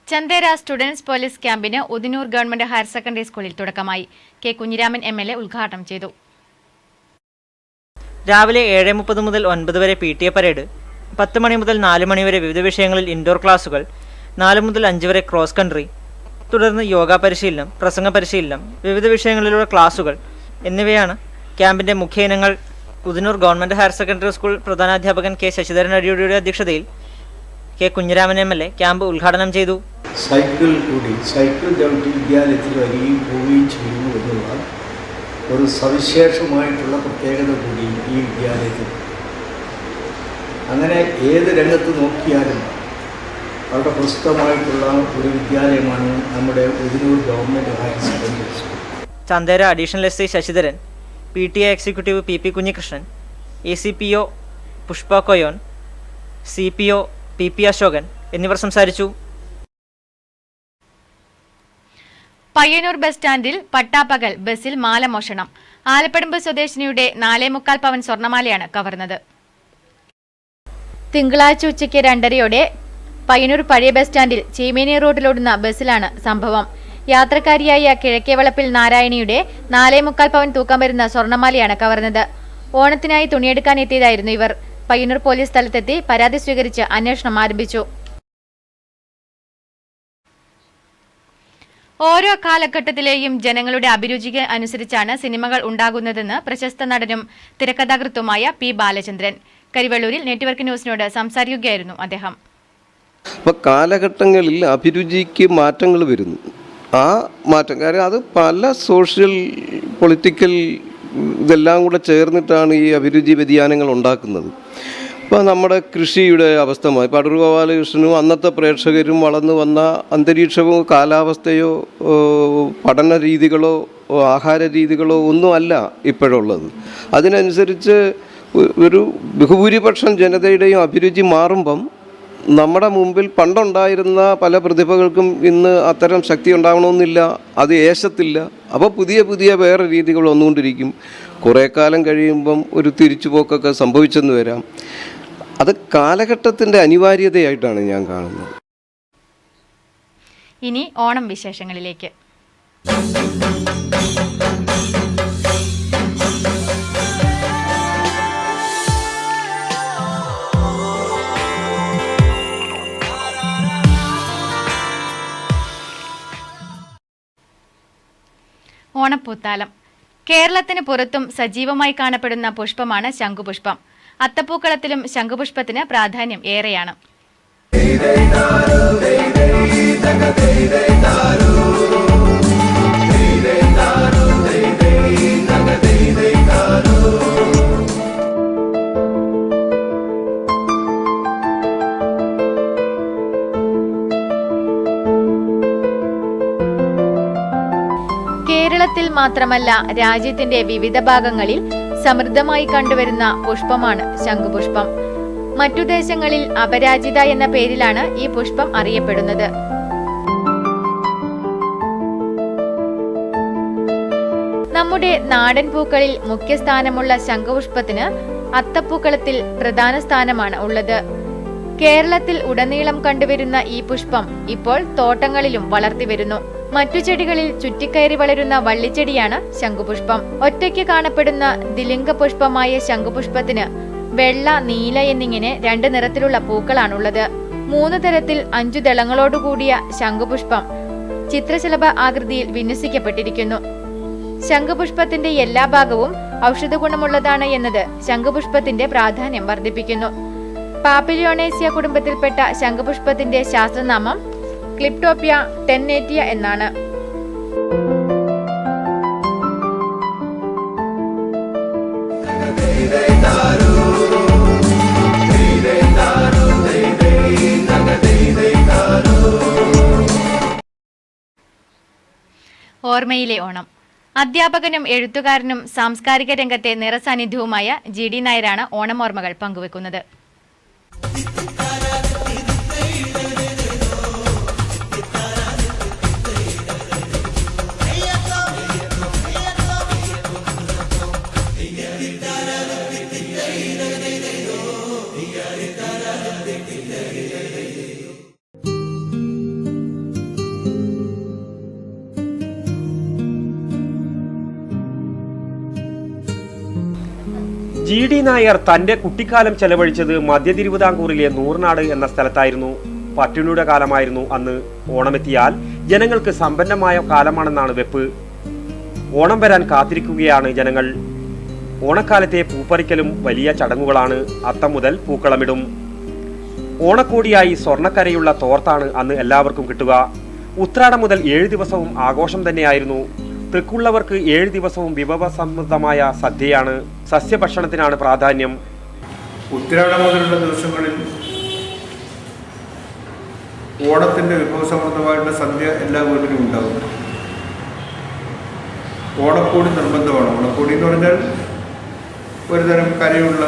ചന്ദേര സ്റ്റുഡൻസ് പോലീസ് ക്യാമ്പിന് ഉദിനൂർ ഗവൺമെന്റ് ഹയർ സെക്കൻഡറി സ്കൂളിൽ തുടക്കമായി. K കുഞ്ഞിരാമൻ MLA ഉദ്ഘാടനം ചെയ്തു. രാവിലെ 7:30 മുതൽ 9 വരെ PTA പരേഡ്, 10 മണി മുതൽ 4 മണി വരെ വിവിധ വിഷയങ്ങളിൽ ഇൻഡോർ ക്ലാസുകൾ, 4 മുതൽ 5 വരെ ക്രോസ് കൺട്രി, തുടർന്ന് യോഗ പരിശീലനം, പ്രസംഗ പരിശീലനം, വിവിധ വിഷയങ്ങളിലുള്ള ക്ലാസുകൾ എന്നിവയാണ് ക്യാമ്പിന്റെ മുഖ്യ ഇനങ്ങൾ. Udinur government higher secondary school പ്രധാനാധ്യാപകൻ K ശശിധരൻ അടിയോടിയുടെ അധ്യക്ഷതയിൽ K കുഞ്ഞിരാമൻ MLA ക്യാമ്പ് ഉദ്ഘാടനം ചെയ്തു. സൈക്കിൾ ചവിട്ടി വിദ്യാലയത്തിൽ വരികയും പോവുകയും ചെയ്യുന്നു എന്നുള്ള ഒരു സവിശേഷമായിട്ടുള്ള പ്രത്യേകത കൂടി ഈ വിദ്യാലയത്തിൽ. അങ്ങനെ ഏത് രംഗത്ത് നോക്കിയാലും വളരെ പ്രസിദ്ധമായിട്ടുള്ള ഒരു വിദ്യാലയമാണ് നമ്മുടെ Udinur government higher secondary school. Chandera additional SI Sasidharan, PTA executive PP Kunhikrishnan, ACPO Pushpa Koyon, CPO PP Ashokan എന്നിവർ സംസാരിച്ചു. പയ്യന്നൂർ ബസ് സ്റ്റാൻഡിൽ പട്ടാപ്പകൽ ബസ്സിൽ മാല മോഷണം. ആലപ്പടമ്പ് സ്വദേശിനിയുടെ 4.25 പവൻ സ്വർണ്ണമാലയാണ് കവർന്നത്. തിങ്കളാഴ്ച ഉച്ചയ്ക്ക് 2:30 പയ്യന്നൂർ പഴയ ബസ് സ്റ്റാൻഡിൽ ചീമേനി റോഡിലോടുന്ന ബസ്സിലാണ് സംഭവം. യാത്രക്കാരിയായ കിഴക്കേവളപ്പിൽ നാരായണിയുടെ 4.25 പവൻ തൂക്കം വരുന്ന സ്വർണ്ണമാലയാണ് കവർന്നത്. ഓണത്തിനായി തുണിയെടുക്കാൻ എത്തിയതായിരുന്നു ഇവർ. പയ്യന്നൂർ പോലീസ് സ്ഥലത്തെത്തി പരാതി സ്വീകരിച്ച് അന്വേഷണം ആരംഭിച്ചു. ഓരോ കാലഘട്ടത്തിലെയും ജനങ്ങളുടെ അഭിരുചിക്ക് അനുസരിച്ചാണ് സിനിമകൾ ഉണ്ടാകുന്നതെന്ന് പ്രശസ്ത നടനും തിരക്കഥാകൃത്തുമായ P ബാലചന്ദ്രൻ കരിവെള്ളൂരിൽ നെറ്റ്വർക്ക് ന്യൂസിനോട് സംസാരിക്കുകയായിരുന്നു അദ്ദേഹം. അപ്പോൾ കാലഘട്ടങ്ങളിൽ അഭിരുചിക്ക് മാറ്റങ്ങൾ വരുന്നു. ആ മാറ്റം കാര്യം അത് പല സോഷ്യൽ പൊളിറ്റിക്കൽ ഇതെല്ലാം കൂടെ ചേർന്നിട്ടാണ് ഈ അഭിരുചി വ്യതിയാനങ്ങൾ ഉണ്ടാക്കുന്നത്. ഇപ്പോൾ നമ്മുടെ കൃഷിയുടെ അവസ്ഥ, ഇപ്പോൾ അടൂർ ഗോപാലകൃഷ്ണനും അന്നത്തെ പ്രേക്ഷകരും വളർന്നു വന്ന അന്തരീക്ഷമോ കാലാവസ്ഥയോ പഠന രീതികളോ ആഹാര രീതികളോ ഒന്നുമല്ല ഇപ്പോഴുള്ളത്. അതിനനുസരിച്ച് ഒരു ബഹുഭൂരിപക്ഷം ജനതയുടെയും അഭിരുചി മാറുമ്പം നമ്മുടെ മുമ്പിൽ പണ്ടുണ്ടായിരുന്ന പല പ്രതിഭകൾക്കും ഇന്ന് അത്തരം ശക്തി ഉണ്ടാവണമെന്നില്ല, അത് ഏശത്തില്ല. അപ്പോൾ പുതിയ പുതിയ വേറെ രീതികൾ വന്നുകൊണ്ടിരിക്കും. കുറേ കാലം കഴിയുമ്പം ഒരു തിരിച്ചുപോക്കൊക്കെ സംഭവിച്ചെന്ന് വരാം. അത് കാലഘട്ടത്തിൻ്റെ അനിവാര്യതയായിട്ടാണ് ഞാൻ കാണുന്നത്. ഇനി ഓണം വിശേഷങ്ങളിലേക്ക്. ഓണപ്പൂത്താലം. കേരളത്തിന് പുറത്തും സജീവമായി കാണപ്പെടുന്ന പുഷ്പമാണ് ശംഖുപുഷ്പം. അത്തപ്പൂക്കളത്തിലും ശംഖുപുഷ്പത്തിന് പ്രാധാന്യം ഏറെയാണ്. കേരളത്തിൽ മാത്രമല്ല രാജ്യത്തിന്റെ വിവിധ ഭാഗങ്ങളിൽ സമൃദ്ധമായി കണ്ടുവരുന്ന പുഷ്പമാണ് ശംഖുപുഷ്പം. മറ്റു ദേശങ്ങളിൽ അപരാജിത എന്ന പേരിലാണ് ഈ പുഷ്പം അറിയപ്പെടുന്നത്. നമ്മുടെ നാടൻ പൂക്കളിൽ മുഖ്യസ്ഥാനമുള്ള ശംഖുപുഷ്പത്തിന് അത്തപ്പൂക്കളത്തിൽ പ്രധാന സ്ഥാനമാണ് ഉള്ളത്. കേരളത്തിൽ ഉടനീളം കണ്ടുവരുന്ന ഈ പുഷ്പം ഇപ്പോൾ തോട്ടങ്ങളിലും വളർത്തിവരുന്നു. മറ്റു ചെടികളിൽ ചുറ്റിക്കയറി വളരുന്ന വള്ളിച്ചെടിയാണ് ശംഖുപുഷ്പം. ഒറ്റയ്ക്ക് കാണപ്പെടുന്ന ദിലിംഗ പുഷ്പമായ ശംഖുപുഷ്പത്തിന് വെള്ള, നീല എന്നിങ്ങനെ 2 നിറത്തിലുള്ള പൂക്കളാണുള്ളത്. 3 തരത്തിൽ 5 ദളങ്ങളോടുകൂടിയ ശംഖുപുഷ്പം ചിത്രശലഭ ആകൃതിയിൽ വിന്യസിക്കപ്പെട്ടിരിക്കുന്നു. ശംഖുപുഷ്പത്തിന്റെ എല്ലാ ഭാഗവും ഔഷധഗുണമുള്ളതാണ് എന്നത് ശംഖുപുഷ്പത്തിന്റെ പ്രാധാന്യം വർദ്ധിപ്പിക്കുന്നു. പാപ്പിലിയോണേസിയ കുടുംബത്തിൽപ്പെട്ട ശംഖുപുഷ്പത്തിന്റെ ശാസ്ത്രനാമം ക്ലിപ്റ്റോപ്പിയ ടെന്നേറ്റിയ എന്നാണ്. ഓർമ്മയിലെ ഓണം. അധ്യാപകനും എഴുത്തുകാരനും സാംസ്കാരിക രംഗത്തെ നിറസാന്നിധ്യവുമായ GD നായരാണ് ഓണം ഓർമ്മകൾ പങ്കുവെക്കുന്നത്. GD നായർ തന്റെ കുട്ടിക്കാലം ചെലവഴിച്ചത് മധ്യ തിരുവിതാംകൂറിലെ നൂർനാട് എന്ന സ്ഥലത്തായിരുന്നു. പട്ടിണിയുടെ കാലമായിരുന്നു അന്ന്. ഓണമെത്തിയാൽ ജനങ്ങൾക്ക് സമ്പന്നമായ കാലമാണെന്നാണ് വെപ്പ്. ഓണം വരാൻ കാത്തിരിക്കുകയാണ് ജനങ്ങൾ. ഓണക്കാലത്തെ പൂപ്പറിക്കലും വലിയ ചടങ്ങുകളാണ്. അത്തം മുതൽ പൂക്കളമിടും. ഓണക്കോടിയായി സ്വർണ്ണക്കരയുള്ള തോർത്താണ് അന്ന് എല്ലാവർക്കും കിട്ടുക. ഉത്രാടം മുതൽ 7 ദിവസവും ആഘോഷം തന്നെയായിരുന്നു. തെക്കുള്ളവർക്ക് 7 ദിവസവും വിഭവസമൃദ്ധമായ സദ്യയാണ്. സസ്യഭക്ഷണത്തിനാണ് പ്രാധാന്യം. ഉത്രാടം മുതലുള്ള ദിവസങ്ങളിൽ ഓണത്തിൻ്റെ വിഭവസമൃദ്ധമായിട്ടുള്ള സദ്യ എല്ലാ വീട്ടിലും ഉണ്ടാകും. ഓണക്കോടി നിർബന്ധമാണ്. ഓണക്കോടി എന്ന് പറഞ്ഞാൽ ഒരുതരം കരയുള്ള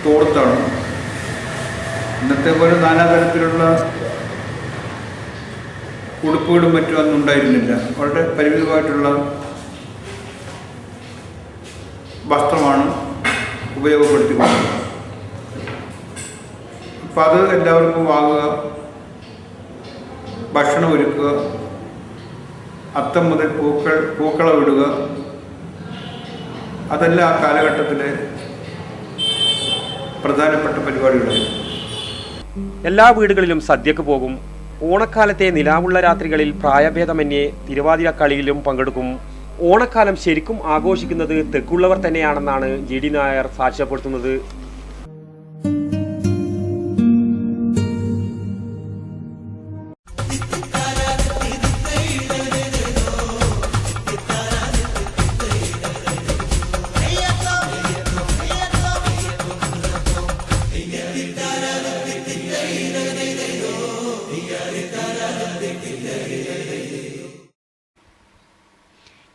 തോർത്താണ്. ഇന്നത്തെ പോലെ നാനാതരത്തിലുള്ള ഉടുപ്പുകളും മറ്റും അന്നും ഉണ്ടായിരുന്നില്ല. വളരെ പരിമിതമായിട്ടുള്ള വസ്ത്രമാണ് ഉപയോഗപ്പെടുത്തിക്കൊണ്ടത്. അപ്പം അത് എല്ലാവർക്കും വാങ്ങുക, ഭക്ഷണം ഒരുക്കുക, അത്തം മുതൽ പൂക്കളമിടുക, അതെല്ലാം ആ കാലഘട്ടത്തിലെ പ്രധാനപ്പെട്ട പരിപാടികളായിരുന്നു. എല്ലാ വീടുകളിലും സദ്യക്ക് പോകും. ഓണക്കാലത്തെ നിലാവുള്ള രാത്രികളിൽ പ്രായഭേദമന്യേ തിരുവാതിര കളിയിലും പങ്കെടുക്കും. ഓണക്കാലം ശരിക്കും ആഘോഷിക്കുന്നത് തെക്കുള്ളവർ തന്നെയാണെന്നാണ് GD നായർ സാക്ഷ്യപ്പെടുത്തുന്നത്.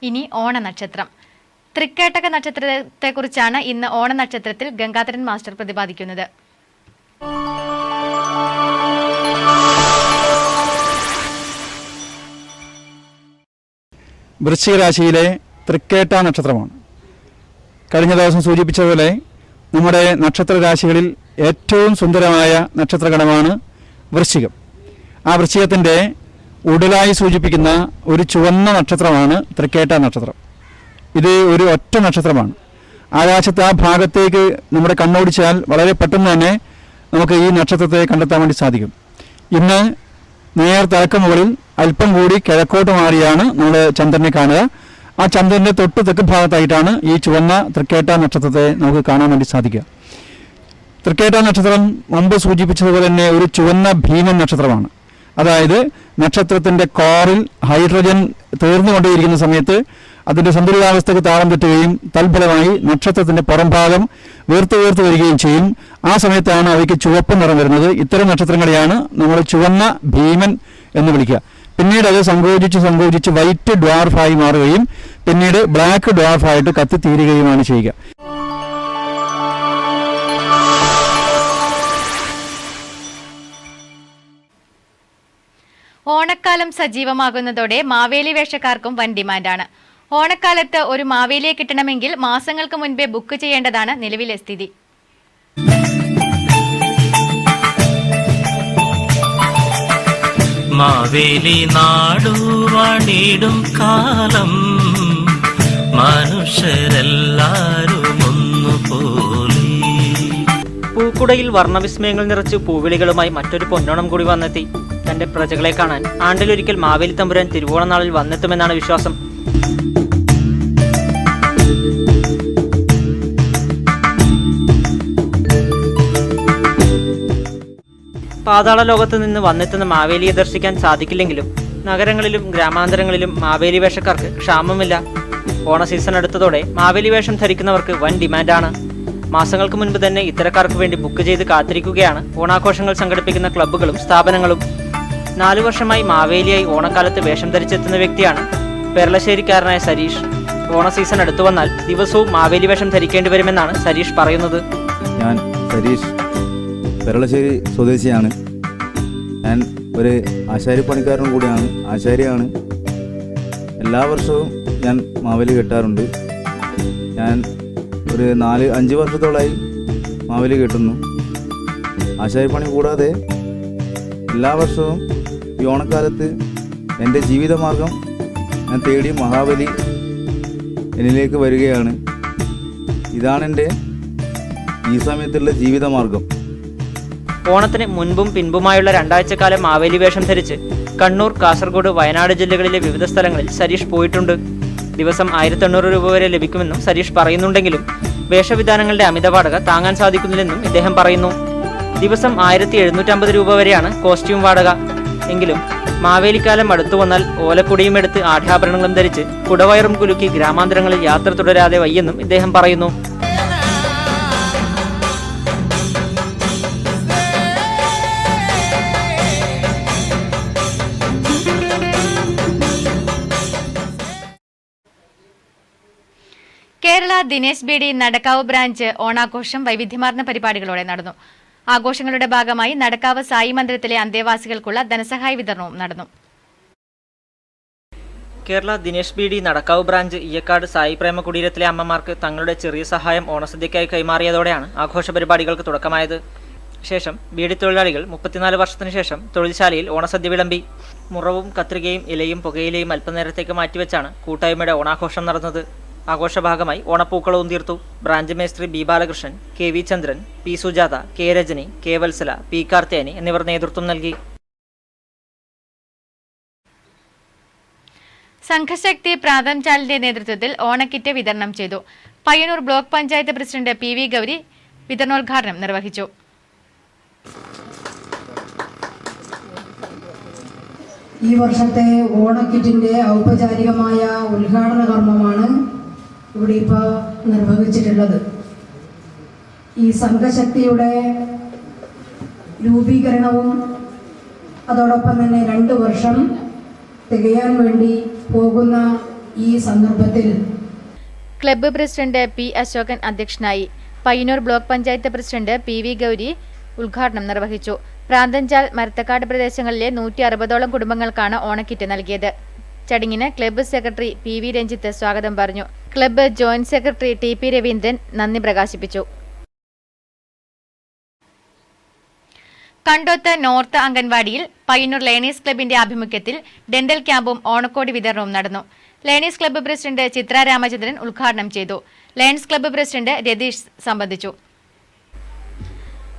ഇനി ഓണനക്ഷത്രം. തൃക്കേട്ടക നക്ഷത്രത്തെക്കുറിച്ചാണ് ഇന്ന് ഓണനക്ഷത്രത്തിൽ ഗംഗാധരൻ മാസ്റ്റർ പ്രതിപാദിക്കുന്നത്. വൃശ്ചിക രാശിയിലെ തൃക്കേട്ട നക്ഷത്രമാണ്. കഴിഞ്ഞ ദിവസം സൂചിപ്പിച്ചതുപോലെ നമ്മുടെ നക്ഷത്ര രാശികളിൽ ഏറ്റവും സുന്ദരമായ നക്ഷത്രഗണമാണ് വൃശ്ചികം. ആ വൃശ്ചികത്തിൻ്റെ ഉടലായി സൂചിപ്പിക്കുന്ന ഒരു ചുവന്ന നക്ഷത്രമാണ് തൃക്കേട്ട നക്ഷത്രം. ഇത് ഒരു ഒറ്റ നക്ഷത്രമാണ്. ആകാശത്ത് ആ ഭാഗത്തേക്ക് നമ്മുടെ കണ്ണോടിച്ചാൽ വളരെ പെട്ടെന്ന് തന്നെ നമുക്ക് ഈ നക്ഷത്രത്തെ കണ്ടെത്താൻ വേണ്ടി സാധിക്കും. ഇന്ന് നേർ തലക്ക് മുകളിൽ അല്പം കൂടി കിഴക്കോട്ട് മാറിയാണ് നമ്മൾ ചന്ദ്രനെ കാണുക. ആ ചന്ദ്രൻ്റെ തൊട്ട് തെക്ക് ഭാഗത്തായിട്ടാണ് ഈ ചുവന്ന തൃക്കേട്ട നക്ഷത്രത്തെ നമുക്ക് കാണാൻ വേണ്ടി സാധിക്കുക. തൃക്കേട്ട നക്ഷത്രം മുമ്പ് സൂചിപ്പിച്ചതുപോലെ തന്നെ ഒരു ചുവന്ന ഭീമൻ നക്ഷത്രമാണ്. അതായത് നക്ഷത്രത്തിൻ്റെ കോറിൽ ഹൈഡ്രജൻ തീർന്നുകൊണ്ടേയിരിക്കുന്ന സമയത്ത് അതിൻ്റെ സന്തുലിതാവസ്ഥയ്ക്ക് താളം തെറ്റുകയും തൽഫലമായി നക്ഷത്രത്തിൻ്റെ പുറംഭാഗം വീർത്ത് വരികയും ചെയ്യും. ആ സമയത്താണ് അവയ്ക്ക് ചുവപ്പ് നിറം വരുന്നത്. ഇത്തരം നക്ഷത്രങ്ങളെയാണ് നമ്മൾ ചുവന്ന ഭീമൻ എന്ന് വിളിക്കുക. പിന്നീട് അത് സങ്കോചിച്ച് വൈറ്റ് ഡ്വാർഫായി മാറുകയും പിന്നീട് ബ്ലാക്ക് ഡ്വാർഫായിട്ട് കത്തിത്തീരുകയുമാണ് ചെയ്യുക. ഓണക്കാലം സജീവമാകുന്നതോടെ മാവേലി വേഷക്കാർക്കും വൻ ഡിമാൻഡാണ്. ഓണക്കാലത്ത് ഒരു മാവേലിയെ കിട്ടണമെങ്കിൽ മാസങ്ങൾക്ക് മുൻപേ ബുക്ക് ചെയ്യേണ്ടതാണ് നിലവിലെ സ്ഥിതി. മാവേലി നാടുവാണിടും കാലം മനുഷ്യരെല്ലാരും ഒന്നുപോലെ. പൂക്കുടയിൽ വർണ്ണവിസ്മയങ്ങൾ നിറച്ച് പൂവിളികളുമായി മറ്റൊരു പൊന്നോണം കൂടി വന്നെത്തി. തന്റെ പ്രജകളെ കാണാൻ ആണ്ടിലൊരിക്കൽ മാവേലി തമ്പുരാൻ തിരുവോണനാളിൽ വന്നെത്തുമെന്നാണ് വിശ്വാസം. പാതാള ലോകത്ത് നിന്ന് വന്നെത്തുന്ന മാവേലിയെ ദർശിക്കാൻ സാധിക്കില്ലെങ്കിലും നഗരങ്ങളിലും ഗ്രാമാന്തരങ്ങളിലും മാവേലി വേഷക്കാർക്ക് ക്ഷാമമില്ല. ഓണ സീസൺ അടുത്തതോടെ മാവേലി വേഷം ധരിക്കുന്നവർക്ക് വൻ ഡിമാൻഡാണ്. മാസങ്ങൾക്ക് മുൻപ് തന്നെ ഇത്തരക്കാർക്ക് വേണ്ടി ബുക്ക് ചെയ്ത് കാത്തിരിക്കുകയാണ് ഓണാഘോഷങ്ങൾ സംഘടിപ്പിക്കുന്ന ക്ലബ്ബുകളും സ്ഥാപനങ്ങളും. 4 വർഷമായി മാവേലിയായി ഓണക്കാലത്ത് വേഷം ധരിച്ചെത്തുന്ന വ്യക്തിയാണ് പെരളശ്ശേരിക്കാരനായ സരീഷ്. ഓണ സീസൺ അടുത്തു വന്നാൽ ദിവസവും മാവേലി വേഷം ധരിക്കേണ്ടി വരുമെന്നാണ് സരീഷ് പറയുന്നത്. ഞാൻ സരീഷ് പെരളശ്ശേരി സ്വദേശിയാണ്. ഞാൻ ഒരു ആശാരിപ്പണിക്കാരൻ കൂടിയാണ്, ആശാരിയാണ്. എല്ലാ വർഷവും ഞാൻ മാവേലി കെട്ടാറുണ്ട്. ഞാൻ ഒരു 4-5 വർഷത്തോളമായി മാവേലി കെട്ടുന്നു. ആശാരിപ്പണി കൂടാതെ എല്ലാ വർഷവും ഈ ഓണക്കാലത്ത് എൻ്റെ ജീവിതമാർഗം ഞാൻ തേടി മഹാബലി എന്നിലേക്ക് വരികയാണ്. ഇതാണെൻ്റെ ഈ സമയത്തുള്ള ജീവിതമാർഗം. ഓണത്തിന് മുൻപും പിൻപുമായുള്ള 2 ആഴ്ചക്കാലം മാവേലി വേഷം ധരിച്ച് കണ്ണൂർ, കാസർഗോഡ്, വയനാട് ജില്ലകളിലെ വിവിധ സ്ഥലങ്ങളിൽ സരീഷ് പോയിട്ടുണ്ട്. ദിവസം 1800 രൂപ വരെ ലഭിക്കുമെന്നും സരീഷ് പറയുന്നുണ്ടെങ്കിലും വേഷവിധാനങ്ങളുടെ അമിത വാടക താങ്ങാൻ സാധിക്കുന്നില്ലെന്നും ഇദ്ദേഹം പറയുന്നു. ദിവസം 1750 രൂപ വരെയാണ് കോസ്റ്റ്യൂം വാടക. എങ്കിലും മാവേലിക്കാലം അടുത്തു വന്നാൽ ഓലക്കുടിയും എടുത്ത് ആഢ്യാഭരണങ്ങളും ധരിച്ച് കുടവയറും കുലുക്കി ഗ്രാമാന്തരങ്ങളിൽ യാത്ര തുടരാതെ വയ്യെന്നും ഇദ്ദേഹം പറയുന്നു. Kerala Dinesh B D Nadakkavu branch ഓണാഘോഷം വൈവിധ്യമാർന്ന പരിപാടികളോടെ നടന്നു. ആഘോഷങ്ങളുടെ ഭാഗമായി നടക്കാവ് സായി മന്ദിരത്തിലെ അന്തേവാസികൾക്കുള്ള ധനസഹായ വിതരണവും നടന്നു. Kerala Dinesh B D Nadakkavu branch Iyyakkad Sai Prema കുടീരത്തിലെ അമ്മമാർക്ക് തങ്ങളുടെ ചെറിയ സഹായം ഓണസദ്യയ്ക്കായി കൈമാറിയതോടെയാണ് ആഘോഷ പരിപാടികൾക്ക് തുടക്കമായത്. ശേഷം ബീഡി തൊഴിലാളികൾ 34 വർഷത്തിനു ശേഷം തൊഴിൽശാലയിൽ ഓണസദ്യ വിളമ്പി. മുറവും കത്രികയും ഇലയും പുകയിലയും അല്പനേരത്തേക്ക് മാറ്റിവെച്ചാണ് കൂട്ടായ്മയുടെ ഓണാഘോഷം നടന്നത്. ആഘോഷഭാഗമായി ഓണപ്പൂക്കളവും തീർത്തു. ബ്രാഞ്ച് മേസ്ത്രി B Balakrishnan, K V Chandran, P Sujatha, K Rajani, K Valsala, P Karthyani എന്നിവർ നേതൃത്വം നൽകി. സംഘശക്തി പ്രാന്തൻചാലിന്റെ നേതൃത്വത്തിൽ ഓണക്കിറ്റ് വിതരണം ചെയ്തു. Payyanur block panchayat president P V Gauri വിതരണോദ്ഘാടനം നിർവഹിച്ചു. ഈ വർഷത്തെ ഓണക്കിറ്റിന്റെ ഔപചാരികമായ ഉദ്ഘാടന കർമ്മമാണ് ഇവിടെ ഇപ്പോൾ നിർവഹിച്ചിട്ടുള്ളത്. ഈ സംഘശക്തിയുടെ രൂപീകരണവും അതോടൊപ്പം തന്നെ 2 വർഷം തികയാൻ വേണ്ടി പോകുന്ന ഈ സന്ദർഭത്തിൽ ക്ലബ്ബ് പ്രസിഡന്റ് പി അശോകൻ അധ്യക്ഷനായി. Payyanur block panchayat president P V Gauri ഉദ്ഘാടനം നിർവഹിച്ചു. പ്രാന്തൻചാൽ, മരത്തക്കാട് പ്രദേശങ്ങളിലെ 160ഓളം കുടുംബങ്ങൾക്കാണ് ഓണക്കിറ്റ് നൽകിയത്. ചടങ്ങിന് club secretary P V Ranjith സ്വാഗതം പറഞ്ഞു. Club joint secretary T P Raveendran നന്ദി പ്രകാശിപ്പിച്ചു. കണ്ടോത്ത് നോർത്ത് അംഗൻവാടിയിൽ പയ്യന്നൂർ ലേണേഴ്സ് ക്ലബിന്റെ ആഭിമുഖ്യത്തിൽ ഡെന്റൽ ക്യാമ്പും ഓണക്കോടി വിതരണവും നടന്നു. Learners club president Chithra Ramachandran ഉദ്ഘാടനം ചെയ്തു. ലയൺസ് ക്ലബ്ബ് പ്രസിഡന്റ് രതീഷ് സംബന്ധിച്ചു.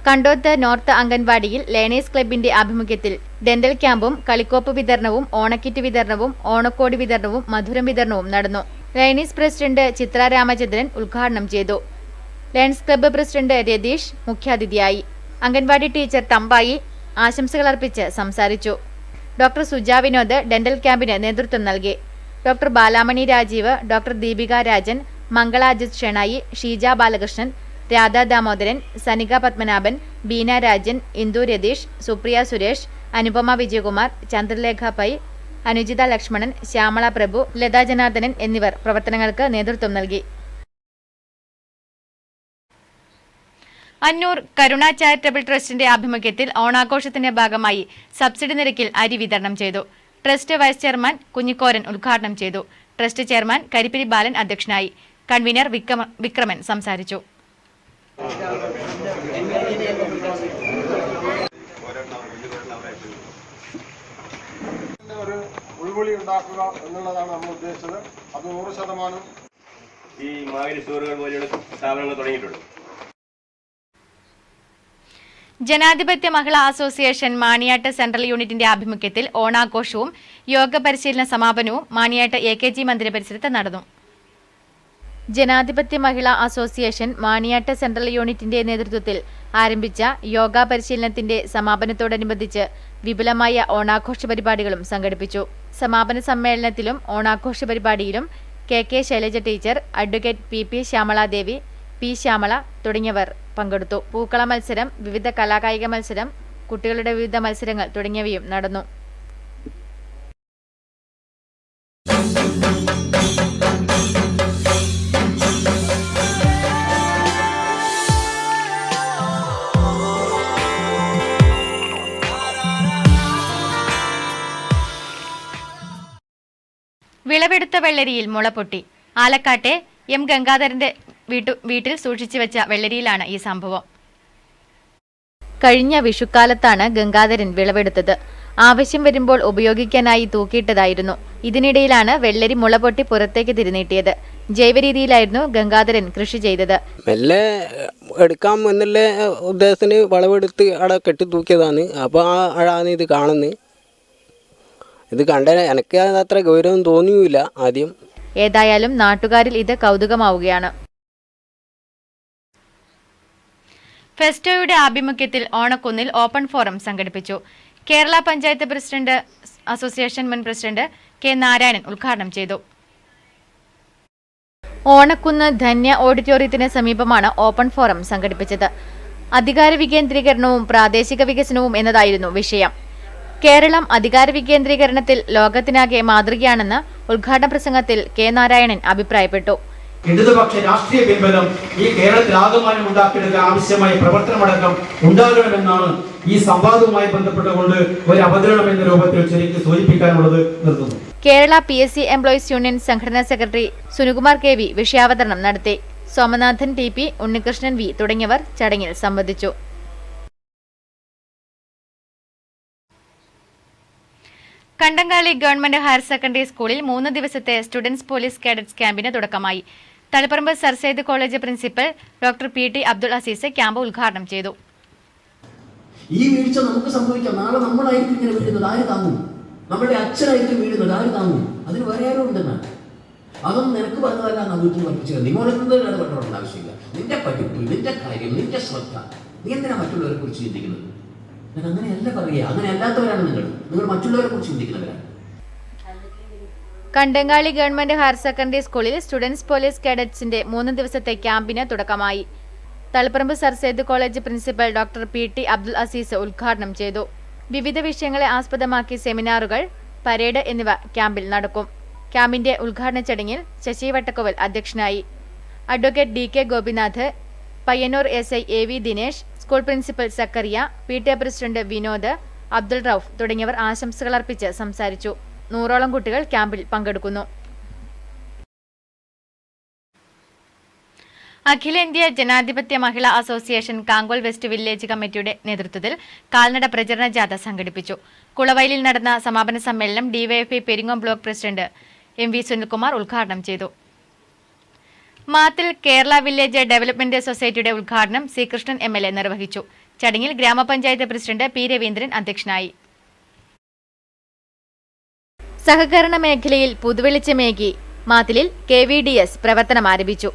കണ്ടോത്ത് നോർത്ത് അംഗൻവാടിയിൽ ലേണേഴ്സ് ക്ലബിന്റെ ആഭിമുഖ്യത്തിൽ ഡെന്റൽ ക്യാമ്പും കളിക്കോപ്പ് വിതരണവും ഓണക്കിറ്റ് വിതരണവും ഓണക്കോടി വിതരണവും മധുരം വിതരണവും നടന്നു. ലേണേഴ്സ് പ്രസിഡന്റ് ചിത്ര രാമചന്ദ്രൻ ഉദ്ഘാടനം ചെയ്തു. ലയൺസ് ക്ലബ്ബ് പ്രസിഡന്റ് രതീഷ് മുഖ്യാതിഥിയായി. അംഗൻവാടി ടീച്ചർ തമ്പായി ആശംസകൾ അർപ്പിച്ച് സംസാരിച്ചു. ഡോക്ടർ സുജ വിനോദ് ഡെന്റൽ ക്യാമ്പിന് നേതൃത്വം നൽകി. ഡോക്ടർ ബാലാമണി രാജീവ്, ഡോക്ടർ ദീപിക രാജൻ, മംഗള അജിത് ഷെണായി, ഷീജ ബാലകൃഷ്ണൻ, രാധാ ദാമോദരൻ, സനിക പത്മനാഭൻ, ബീന രാജൻ, ഇന്ദു രതീഷ്, സുപ്രിയ സുരേഷ്, അനുപമ വിജയകുമാർ, ചന്ദ്രലേഖ പൈ, അനുജിത ലക്ഷ്മണൻ, ശ്യാമള പ്രഭു, ലതാ ജനാർദ്ദനൻ എന്നിവർ പ്രവർത്തനങ്ങൾക്ക് നേതൃത്വം നൽകി. അന്നൂർ കരുണ ചാരിറ്റബിൾ ട്രസ്റ്റിന്റെ ആഭിമുഖ്യത്തിൽ ഓണാഘോഷത്തിന്റെ ഭാഗമായി സബ്സിഡി നിരക്കിൽ അരി വിതരണം ചെയ്തു. ട്രസ്റ്റ് വൈസ് ചെയർമാൻ കുഞ്ഞിക്കോരൻ ഉദ്ഘാടനം ചെയ്തു. ട്രസ്റ്റ് ചെയർമാൻ കരിപ്പിരി ബാലൻ അധ്യക്ഷനായി. കൺവീനർ വിക്രമൻ സംസാരിച്ചു. ഒരു ഉൾവിളി ഉണ്ടാക്കുക എന്നുള്ളതാണ് നമ്മൾ ഉദ്ദേശിച്ചത്. അത് 100% ഈ മാവേലി സ്റ്റോറുകൾ പോലെയുള്ള സ്ഥാപനങ്ങൾ തുടങ്ങിയിട്ടുണ്ട്. ജനാധിപത്യ മഹിളാ അസോസിയേഷൻ മാണിയാട്ട് സെൻട്രൽ യൂണിറ്റിന്റെ ആഭിമുഖ്യത്തിൽ ഓണാഘോഷവും യോഗ പരിശീലന സമാപനവും മാണിയാട്ട് AKG മന്ദിര പരിസരത്ത് നടന്നു. ജനാധിപത്യ മഹിളാ അസോസിയേഷൻ മാണിയാട്ട് സെൻട്രൽ യൂണിറ്റിന്റെ നേതൃത്വത്തിൽ ആരംഭിച്ച യോഗ പരിശീലനത്തിന്റെ സമാപനത്തോടനുബന്ധിച്ച് വിപുലമായ ഓണാഘോഷ പരിപാടികളും സംഘടിപ്പിച്ചു. സമാപന സമ്മേളനത്തിലും ഓണാഘോഷ പരിപാടിയിലും KK Shailaja teacher, advocate PP Shyamala Devi, P Shyamala തുടങ്ങിയവർ പങ്കെടുത്തു. പൂക്കള മത്സരം, വിവിധ കലാകായിക മത്സരം, കുട്ടികളുടെ വിവിധ മത്സരങ്ങൾ തുടങ്ങിയവയും നടന്നു. വിളവെടുത്ത വെള്ളരിയിൽ മുളപൊട്ടി. ആലക്കാട്ടെ M ഗംഗാധരന്റെ വീട്ടിൽ സൂക്ഷിച്ചു വെച്ച വെള്ളരിയിലാണ് ഈ സംഭവം. കഴിഞ്ഞ വിഷുക്കാലത്താണ് ഗംഗാധരൻ വിളവെടുത്തത്. ആവശ്യം വരുമ്പോൾ ഉപയോഗിക്കാനായി തൂക്കിയിട്ടതായിരുന്നു. ഇതിനിടയിലാണ് വെള്ളരി മുളപൊട്ടി പുറത്തേക്ക് തിരിനീട്ടിയത്. ജൈവരീതിയിലായിരുന്നു ഗംഗാധരൻ കൃഷി ചെയ്തത്. മെല്ലെ എടുക്കാം എന്നുള്ള ഉദ്ദേശത്തിന് വളവെടുത്ത് അവിടെ കെട്ടി തൂക്കിയതാണ്. അപ്പോൾ ആ അഴാണ് ഇത് കാണുന്നത്. ഇത് കണ്ട എനിക്ക് അത്ര ഗൗരവം തോന്നിയില്ല ആദ്യം. ഏതായാലും നാട്ടുകാരിൽ ഇത് കൗതുകമാവുകയാണ്. ഫെസ്റ്റോയുടെ ആഭിമുഖ്യത്തിൽ ഓണക്കുന്നിൽ ഓപ്പൺ ഫോറം സംഘടിപ്പിച്ചു. കേരള പഞ്ചായത്ത് പ്രസിഡന്റ് അസോസിയേഷൻ മുൻ പ്രസിഡന്റ് K നാരായണൻ ഉദ്ഘാടനം ചെയ്തു. ഓണക്കുന്ന് ധന്യ ഓഡിറ്റോറിയത്തിന് സമീപമാണ് ഓപ്പൺ ഫോറം സംഘടിപ്പിച്ചത്. അധികാര വികേന്ദ്രീകരണവും പ്രാദേശിക വികസനവും എന്നതായിരുന്നു വിഷയം. കേരളം അധികാര വികേന്ദ്രീകരണത്തിൽ ലോകത്തിനാകെ മാതൃകയാണെന്ന് ഉദ്ഘാടന പ്രസംഗത്തിൽ K നാരായണൻ അഭിപ്രായപ്പെട്ടു. ഇടതുപക്ഷ രാഷ്ട്രീയ പിൻബലം ഈ കേരളത്തിൽ ആകമാനം ഉണ്ടാക്കിയെടുക്കാൻ ആവശ്യമായ പ്രവർത്തനമടക്കം ഉണ്ടാകണമെന്നാണ് ഈ സംവാദവുമായി ബന്ധപ്പെട്ടുകൊണ്ട് ഒരു അവതരണം എന്ന രൂപത്തിൽ ചുരുക്കി സൂചിപ്പിക്കാനുള്ളത് നിർത്തുന്നു. കേരള PSC എംപ്ലോയീസ് യൂണിയൻ സംഘടനാ സെക്രട്ടറി സുനികുമാർ KV വിഷയാവതരണം നടത്തി. സോമനാഥൻ TP, ഉണ്ണികൃഷ്ണൻ V തുടങ്ങിയവർ ചടങ്ങിൽ സംബന്ധിച്ചു. കണ്ടങ്ങാളി ഗവൺമെന്റ് ഹയർ സെക്കൻഡറി സ്കൂളിൽ 3 ദിവസത്തെ സ്റ്റുഡൻസ് പോലീസ് കേഡറ്റ്സ് ക്യാമ്പിന് തുടക്കമായി. Taliparamba Sir Syed college principal doctor PT Abdul Azeez camp ഉദ്ഘാടനം ചെയ്തു. ഈ വീഴ്ച നമുക്ക് സംഭവിക്കാം. നാളെ നമ്മളായിരിക്കും ഇങ്ങനെ വീഴുന്നത്, ആര് താങ്ങും? നമ്മുടെ അച്ഛനായിരിക്കും വീഴുന്നത്, ആര് താങ്ങും? അതിന് വേറെ ആരും ഉണ്ടെന്നാണ്. അതൊന്നും നിനക്ക് പറഞ്ഞതല്ല, വീട്ടിൽ പഠിപ്പിച്ചത്. നീ മോനൊന്നും ഇടപെടേണ്ട ആവശ്യമില്ല. നിന്റെ പഠിപ്പ്, നിന്റെ കാര്യം, നിന്റെ ശ്രദ്ധ, നീ എന്തിനാ മറ്റുള്ളവരെ കുറിച്ച് ചിന്തിക്കുന്നത്? ഞാൻ അങ്ങനെയല്ല പറയുക. അങ്ങനെ അല്ലാത്തവരാണ് നിങ്ങൾ മറ്റുള്ളവരെ കുറിച്ച് ചിന്തിക്കുന്നവരാണ്. കണ്ടങ്ങാളി ഗവൺമെന്റ് ഹയർ സെക്കൻഡറി സ്കൂളിൽ സ്റ്റുഡൻസ് പോലീസ് കേഡറ്റ്സിന്റെ 3 ദിവസത്തെ ക്യാമ്പിന് തുടക്കമായി. Taliparamba Sir Syed college principal doctor PT Abdul Azeez ഉദ്ഘാടനം ചെയ്തു. വിവിധ വിഷയങ്ങളെ ആസ്പദമാക്കി സെമിനാറുകൾ, പരേഡ് എന്നിവ ക്യാമ്പിൽ നടക്കും. ക്യാമ്പിന്റെ ഉദ്ഘാടന ചടങ്ങിൽ ശശി വട്ടക്കോവൽ അധ്യക്ഷനായി. Advocate DK Gopinath, Payyanur SI AV Dinesh, school principal Zakaria, PTA president Vinod, Abdul Rauf തുടങ്ങിയവർ ആശംസകൾ അർപ്പിച്ച് സംസാരിച്ചു. 100ഓളം കുട്ടികൾ ക്യാമ്പിൽ പങ്കെടുക്കുന്നു. അഖിലേന്ത്യാ ജനാധിപത്യ മഹിളാ അസോസിയേഷൻ കാങ്കോൽ വെസ്റ്റ് വില്ലേജ് കമ്മിറ്റിയുടെ നേതൃത്വത്തിൽ കാൽനട പ്രചരണ ജാഥ സംഘടിപ്പിച്ചു. കുളവയലിൽ നടന്ന സമാപന സമ്മേളനം DYFI Peringome block president MV Sunilkumar ഉദ്ഘാടനം ചെയ്തു. മാത്തിൽ കേരള വില്ലേജ് ഡെവലപ്മെന്റ് സൊസൈറ്റിയുടെ ഉദ്ഘാടനം C. കൃഷ്ണൻ MLA നിർവഹിച്ചു. ചടങ്ങിൽ ഗ്രാമപഞ്ചായത്ത് പ്രസിഡന്റ് പി രവീന്ദ്രൻ അധ്യക്ഷനായി. സഹകരണ മേഖലയിൽ പുതുവെളിച്ചമേകി മാത്തിലിൽ KVDS പ്രവർത്തനം ആരംഭിച്ചു.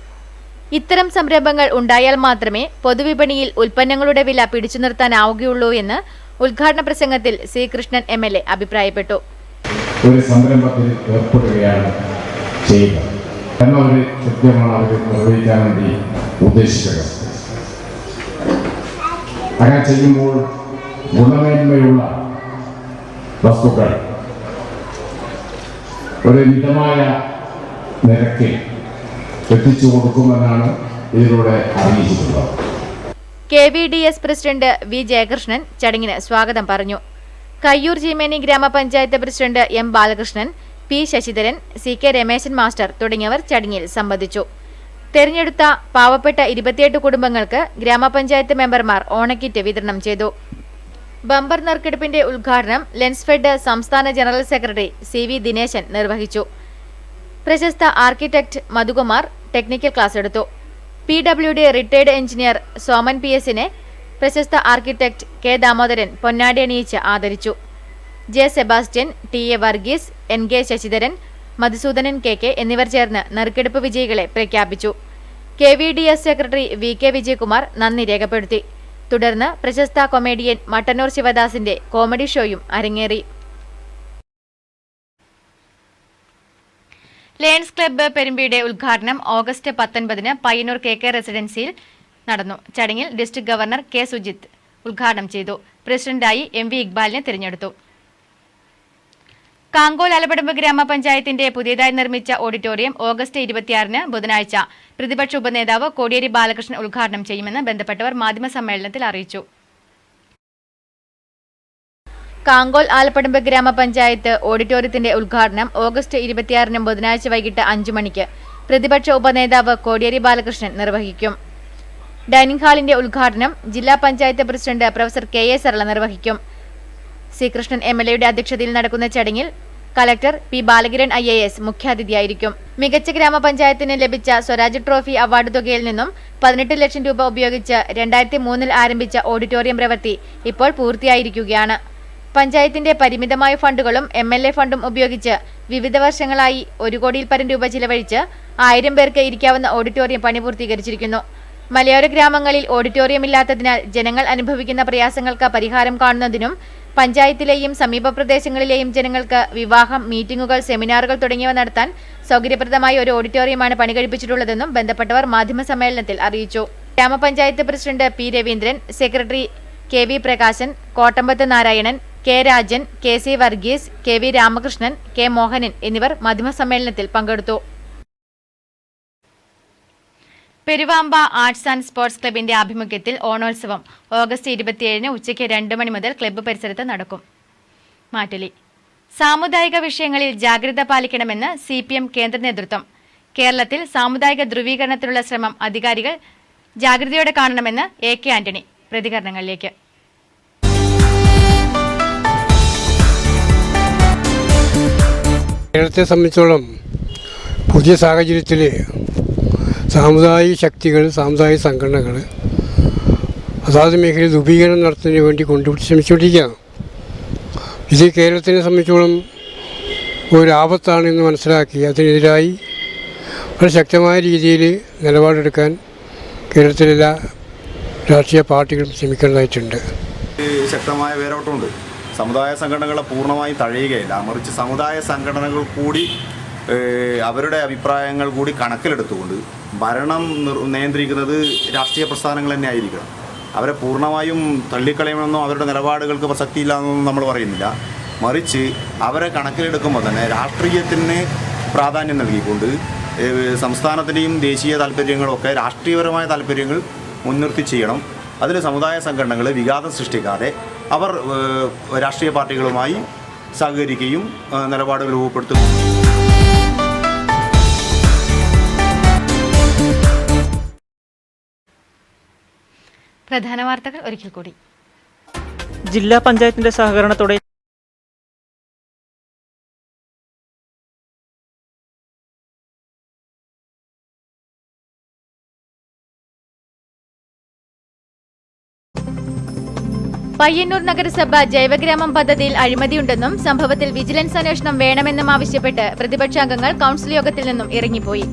ഇത്തരം സംരംഭങ്ങൾ ഉണ്ടായാൽ മാത്രമേ പൊതുവിപണിയിൽ ഉൽപ്പന്നങ്ങളുടെ വില പിടിച്ചു നിർത്താനാവുകയുള്ളൂ എന്ന് ഉദ്ഘാടന പ്രസംഗത്തിൽ സി കൃഷ്ണൻ MLA അഭിപ്രായപ്പെട്ടു. ഒരു സംരംഭത്തിൽ ഏർപ്പെടുകയാണ് ചെയ്യുക എന്നൊരു കൃത്യമാണ് അവർ നിർവഹിക്കാൻ വേണ്ടി ഉദ്ദേശിക്കുക. അങ്ങനെ ചെയ്യുമ്പോൾ ഗുണമേന്മയുള്ള വസ്തുക്കൾ ഒരു മിതമായ നിരക്കിൽ എത്തിച്ചു കൊടുക്കുമെന്നാണ് ഇതിലൂടെ അറിയിച്ചിട്ടുള്ളത്. KVDS പ്രസിഡന്റ് വി ജയകൃഷ്ണൻ ചടങ്ങിന് സ്വാഗതം പറഞ്ഞു. കയ്യൂർ ചീമേനി ഗ്രാമപഞ്ചായത്ത് president M Balakrishnan, P Sasidharan, CK Ramesan master തുടങ്ങിയവർ ചടങ്ങിൽ സംബന്ധിച്ചു. തെരഞ്ഞെടുത്ത പാവപ്പെട്ട 28 കുടുംബങ്ങൾക്ക് ഗ്രാമപഞ്ചായത്ത് മെമ്പർമാർ ഓണക്കിറ്റ് വിതരണം ചെയ്തു. ബമ്പർ നറുക്കെടുപ്പിന്റെ ഉദ്ഘാടനം ലെൻസ്ഫെഡ് സംസ്ഥാന ജനറൽ സെക്രട്ടറി CV ദിനേശൻ നിർവഹിച്ചു. പ്രശസ്ത ആർക്കിടെക്ട് മധുകുമാർ ടെക്നിക്കൽ ക്ലാസ് എടുത്തു. PWD റിട്ടയർഡ് എഞ്ചിനീയർ സോമൻ PS-നെ പ്രശസ്ത ആർക്കിടെക്ട് K ദാമോദരൻ പൊന്നാടി അണിയിച്ച് ആദരിച്ചു. J Sebastian, TA Varghese, NK Sasidharan, Madhusoodanan KK എന്നിവർ ചേർന്ന് നറുക്കെടുപ്പ് വിജയികളെ പ്രഖ്യാപിച്ചു. KVDS സെക്രട്ടറി VK വിജയകുമാർ നന്ദി രേഖപ്പെടുത്തി. തുടർന്ന് പ്രശസ്ത കൊമേഡിയൻ മട്ടന്നൂർ ശിവദാസിന്റെ കോമഡി ഷോയും അരങ്ങേറി. ലയൺസ് ക്ലബ്ബ് പെരുമ്പിയുടെ ഉദ്ഘാടനം ഓഗസ്റ്റ് 19-ന് പയ്യന്നൂർ KK റെസിഡൻസിയിൽ നടന്നു. ചടങ്ങിൽ ഡിസ്ട്രിക്ട് ഗവർണർ K സുജിത്ത് ഉദ്ഘാടനം ചെയ്തു. പ്രസിഡന്റായി MV ഇക്ബാലിനെ തിരഞ്ഞെടുത്തു. കാങ്കോൽ അലപടമ്പ് ഗ്രാമപഞ്ചായത്തിന്റെ പുതിയതായി നിർമ്മിച്ച ഓഡിറ്റോറിയം ഓഗസ്റ്റ് 26-ന് ബുധനാഴ്ച പ്രതിപക്ഷ ഉപനേതാവ് കോടിയേരി ബാലകൃഷ്ണൻ ഉദ്ഘാടനം ചെയ്യുമെന്ന് ബന്ധപ്പെട്ടവർ മാധ്യമസമ്മേളനത്തിൽ അറിയിച്ചു. കാങ്കോൽ ആലപ്പടമ്പ് ഗ്രാമപഞ്ചായത്ത് ഓഡിറ്റോറിയത്തിന്റെ ഉദ്ഘാടനം ഓഗസ്റ്റ് 26-ന് ബുധനാഴ്ച വൈകിട്ട് 5 മണിക്ക് പ്രതിപക്ഷ ഉപനേതാവ് കോടിയേരി ബാലകൃഷ്ണൻ നിർവഹിക്കും. ഡൈനിംഗ് ഹാളിന്റെ ഉദ്ഘാടനം ജില്ലാ panchayat president professor KA Sarala നിർവഹിക്കും. സി കൃഷ്ണൻ MLA-യുടെ അധ്യക്ഷതയിൽ നടക്കുന്ന ചടങ്ങിൽ കളക്ടർ P ബാലകിരൺ IAS മുഖ്യാതിഥിയായിരിക്കും. മികച്ച ഗ്രാമപഞ്ചായത്തിന് ലഭിച്ച സ്വരാജ് ട്രോഫി അവാർഡ് തുകയിൽ നിന്നും 18 ലക്ഷം രൂപ ഉപയോഗിച്ച് 2003-ൽ ആരംഭിച്ച ഓഡിറ്റോറിയം പ്രവൃത്തി ഇപ്പോൾ പൂർത്തിയായിരിക്കുകയാണ്. പഞ്ചായത്തിന്റെ പരിമിതമായ ഫണ്ടുകളും MLA ഫണ്ടും ഉപയോഗിച്ച് വിവിധ വർഷങ്ങളായി 1 കോടിയിൽ പരം രൂപ ചിലവഴിച്ച് 1000 പേർക്ക് ഇരിക്കാവുന്ന ഓഡിറ്റോറിയം പണി പൂർത്തീകരിച്ചിരിക്കുന്നു. മലയോര ഗ്രാമങ്ങളിൽ ഓഡിറ്റോറിയം ഇല്ലാത്തതിനാൽ ജനങ്ങൾ അനുഭവിക്കുന്ന പ്രയാസങ്ങൾക്ക് പരിഹാരം കാണുന്നതിനും പഞ്ചായത്തിലെയും സമീപ പ്രദേശങ്ങളിലെയും ജനങ്ങൾക്ക് വിവാഹം, മീറ്റിംഗുകൾ, സെമിനാറുകൾ തുടങ്ങിയവ നടത്താൻ സൗകര്യപ്രദമായ ഒരു ഓഡിറ്റോറിയമാണ് പണികഴിപ്പിച്ചിട്ടുള്ളതെന്നും ബന്ധപ്പെട്ടവർ മാധ്യമസമ്മേളനത്തിൽ അറിയിച്ചു. Grama panchayat president P Raveendran, secretary KV Prakashan, Kottambath Narayanan, K Rajan, KC Varghese, KV Ramakrishnan, K Mohanan എന്നിവർ മാധ്യമസമ്മേളനത്തിൽ പങ്കെടുത്തു. പെരുവാമ്പ ആർട്സ് ആൻഡ് സ്പോർട്സ് ക്ലബിന്റെ ആഭിമുഖ്യത്തിൽ ഓണോത്സവം ഓഗസ്റ്റ് 27-ന് ഉച്ചയ്ക്ക് 2 മണി മുതൽ ക്ലബ്ബ് പരിസരത്ത് നടക്കും. മാറ്റലി സാമുദായിക വിഷയങ്ങളിൽ ജാഗ്രത പാലിക്കണമെന്ന് CPM കേന്ദ്ര നേതൃത്വം. കേരളത്തിൽ സാമുദായിക ധ്രുവീകരണത്തിനുള്ള ശ്രമം അധികാരികൾ ജാഗ്രതയോടെ കാണണമെന്ന് AK ആന്റണി. പ്രതികരണങ്ങളിലേക്ക്. കേരളത്തെ സംബന്ധിച്ചോളം പുതിയ സാഹചര്യത്തിൽ സാമുദായിക ശക്തികൾ, സാമുദായിക സംഘടനകൾ അതാത് മേഖലയിൽ ധ്രുവീകരണം നടത്തുന്നതിന് വേണ്ടി ശ്രമിച്ചുകൊണ്ടിരിക്കുകയാണ്. ഇത് കേരളത്തിനെ സംബന്ധിച്ചോളം ഒരു ആപത്താണെന്ന് മനസ്സിലാക്കി അതിനെതിരായി വളരെ ശക്തമായ രീതിയിൽ നിലപാടെടുക്കാൻ കേരളത്തിലെല്ലാ രാഷ്ട്രീയ പാർട്ടികളും ശ്രമിക്കേണ്ടതായിട്ടുണ്ട്. ശക്തമായ വേരോട്ടമുണ്ട്. സമുദായ സംഘടനകളെ പൂർണ്ണമായും തഴയുകയില്ല, മറിച്ച് സമുദായ സംഘടനകൾ കൂടി അവരുടെ അഭിപ്രായങ്ങൾ കൂടി കണക്കിലെടുത്തുകൊണ്ട് ഭരണം നിയന്ത്രിക്കുന്നത് രാഷ്ട്രീയ പ്രസ്ഥാനങ്ങൾ തന്നെ ആയിരിക്കണം. അവരെ പൂർണ്ണമായും തള്ളിക്കളയണമെന്നോ അവരുടെ നിലപാടുകൾക്ക് പ്രസക്തിയില്ല എന്നൊന്നും നമ്മൾ പറയുന്നില്ല. മറിച്ച് അവരെ കണക്കിലെടുക്കുമ്പോൾ തന്നെ രാഷ്ട്രീയത്തിന് പ്രാധാന്യം നൽകിക്കൊണ്ട് സംസ്ഥാനത്തിൻ്റെയും ദേശീയ താല്പര്യങ്ങളൊക്കെ രാഷ്ട്രീയപരമായ താല്പര്യങ്ങൾ മുൻനിർത്തി ചെയ്യണം. അതിൽ സമുദായ സംഘടനകൾ വിഘാതം സൃഷ്ടിക്കാതെ അവർ രാഷ്ട്രീയ പാർട്ടികളുമായി സഹകരിക്കുകയും നിലപാടുകൾ രൂപപ്പെടുത്തും. പ്രധാന വാർത്തകൾ ഒരിക്കൽ കൂടി. ജില്ലാ പഞ്ചായത്തിന്റെ സഹകരണത്തോടെ പയ്യന്നൂർ നഗരസഭ ജൈവഗ്രാമം പദ്ധതിയിൽ അഴിമതിയുണ്ടെന്നും സംഭവത്തിൽ വിജിലൻസ് അന്വേഷണം വേണമെന്നും ആവശ്യപ്പെട്ട് പ്രതിപക്ഷാംഗങ്ങൾ കൌൺസിൽ യോഗത്തിൽ നിന്നും ഇറങ്ങിപ്പോയി.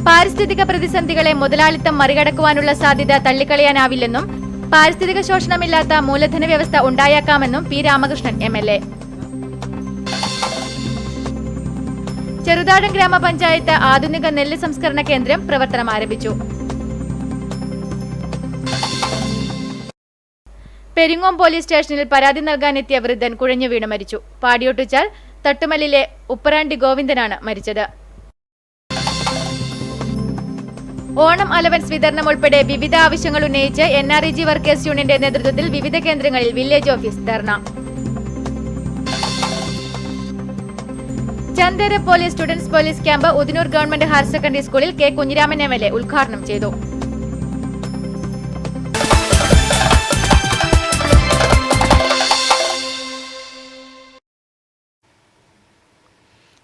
പാരിസ്ഥിതിക പ്രതിസന്ധികളെ മുതലാളിത്തം മറികടക്കുവാനുള്ള സാധ്യത തള്ളിക്കളയാനാവില്ലെന്നും പാരിസ്ഥിതിക ശോഷണമില്ലാത്ത മൂലധന വ്യവസ്ഥ ഉണ്ടായേക്കാമെന്നും പി രാമകൃഷ്ണൻ MLA. ചെറുതാഴം ഗ്രാമപഞ്ചായത്ത് ആധുനിക നെല്ല് സംസ്കരണ കേന്ദ്രം പ്രവർത്തനം ആരംഭിച്ചു. പെരിങ്ങോം പോലീസ് സ്റ്റേഷനിൽ പരാതി നൽകാനെത്തിയ വൃദ്ധൻ കുഴഞ്ഞു വീണ് മരിച്ചു. പാടിയൊട്ടിച്ചാൽ തട്ടുമല്ലിലെ ഉപ്പറാണ്ടി ഗോവിന്ദനാണ് മരിച്ചത്. ഓണം അലവൻസ് വിതരണം ഉൾപ്പെടെ വിവിധ ആവശ്യങ്ങൾ ഉന്നയിച്ച് NREG വർക്കേഴ്സ് യൂണിയന്റെ നേതൃത്വത്തിൽ വിവിധ കേന്ദ്രങ്ങളിൽ village office dharna. Chandera police students police camp Udinur government higher secondary സ്കൂളിൽ K. കുഞ്ഞിരാമൻ MLA ഉദ്ഘാടനം ചെയ്തു.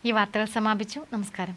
ഈ വാർത്തകൾ സമാപിച്ചു. നമസ്കാരം.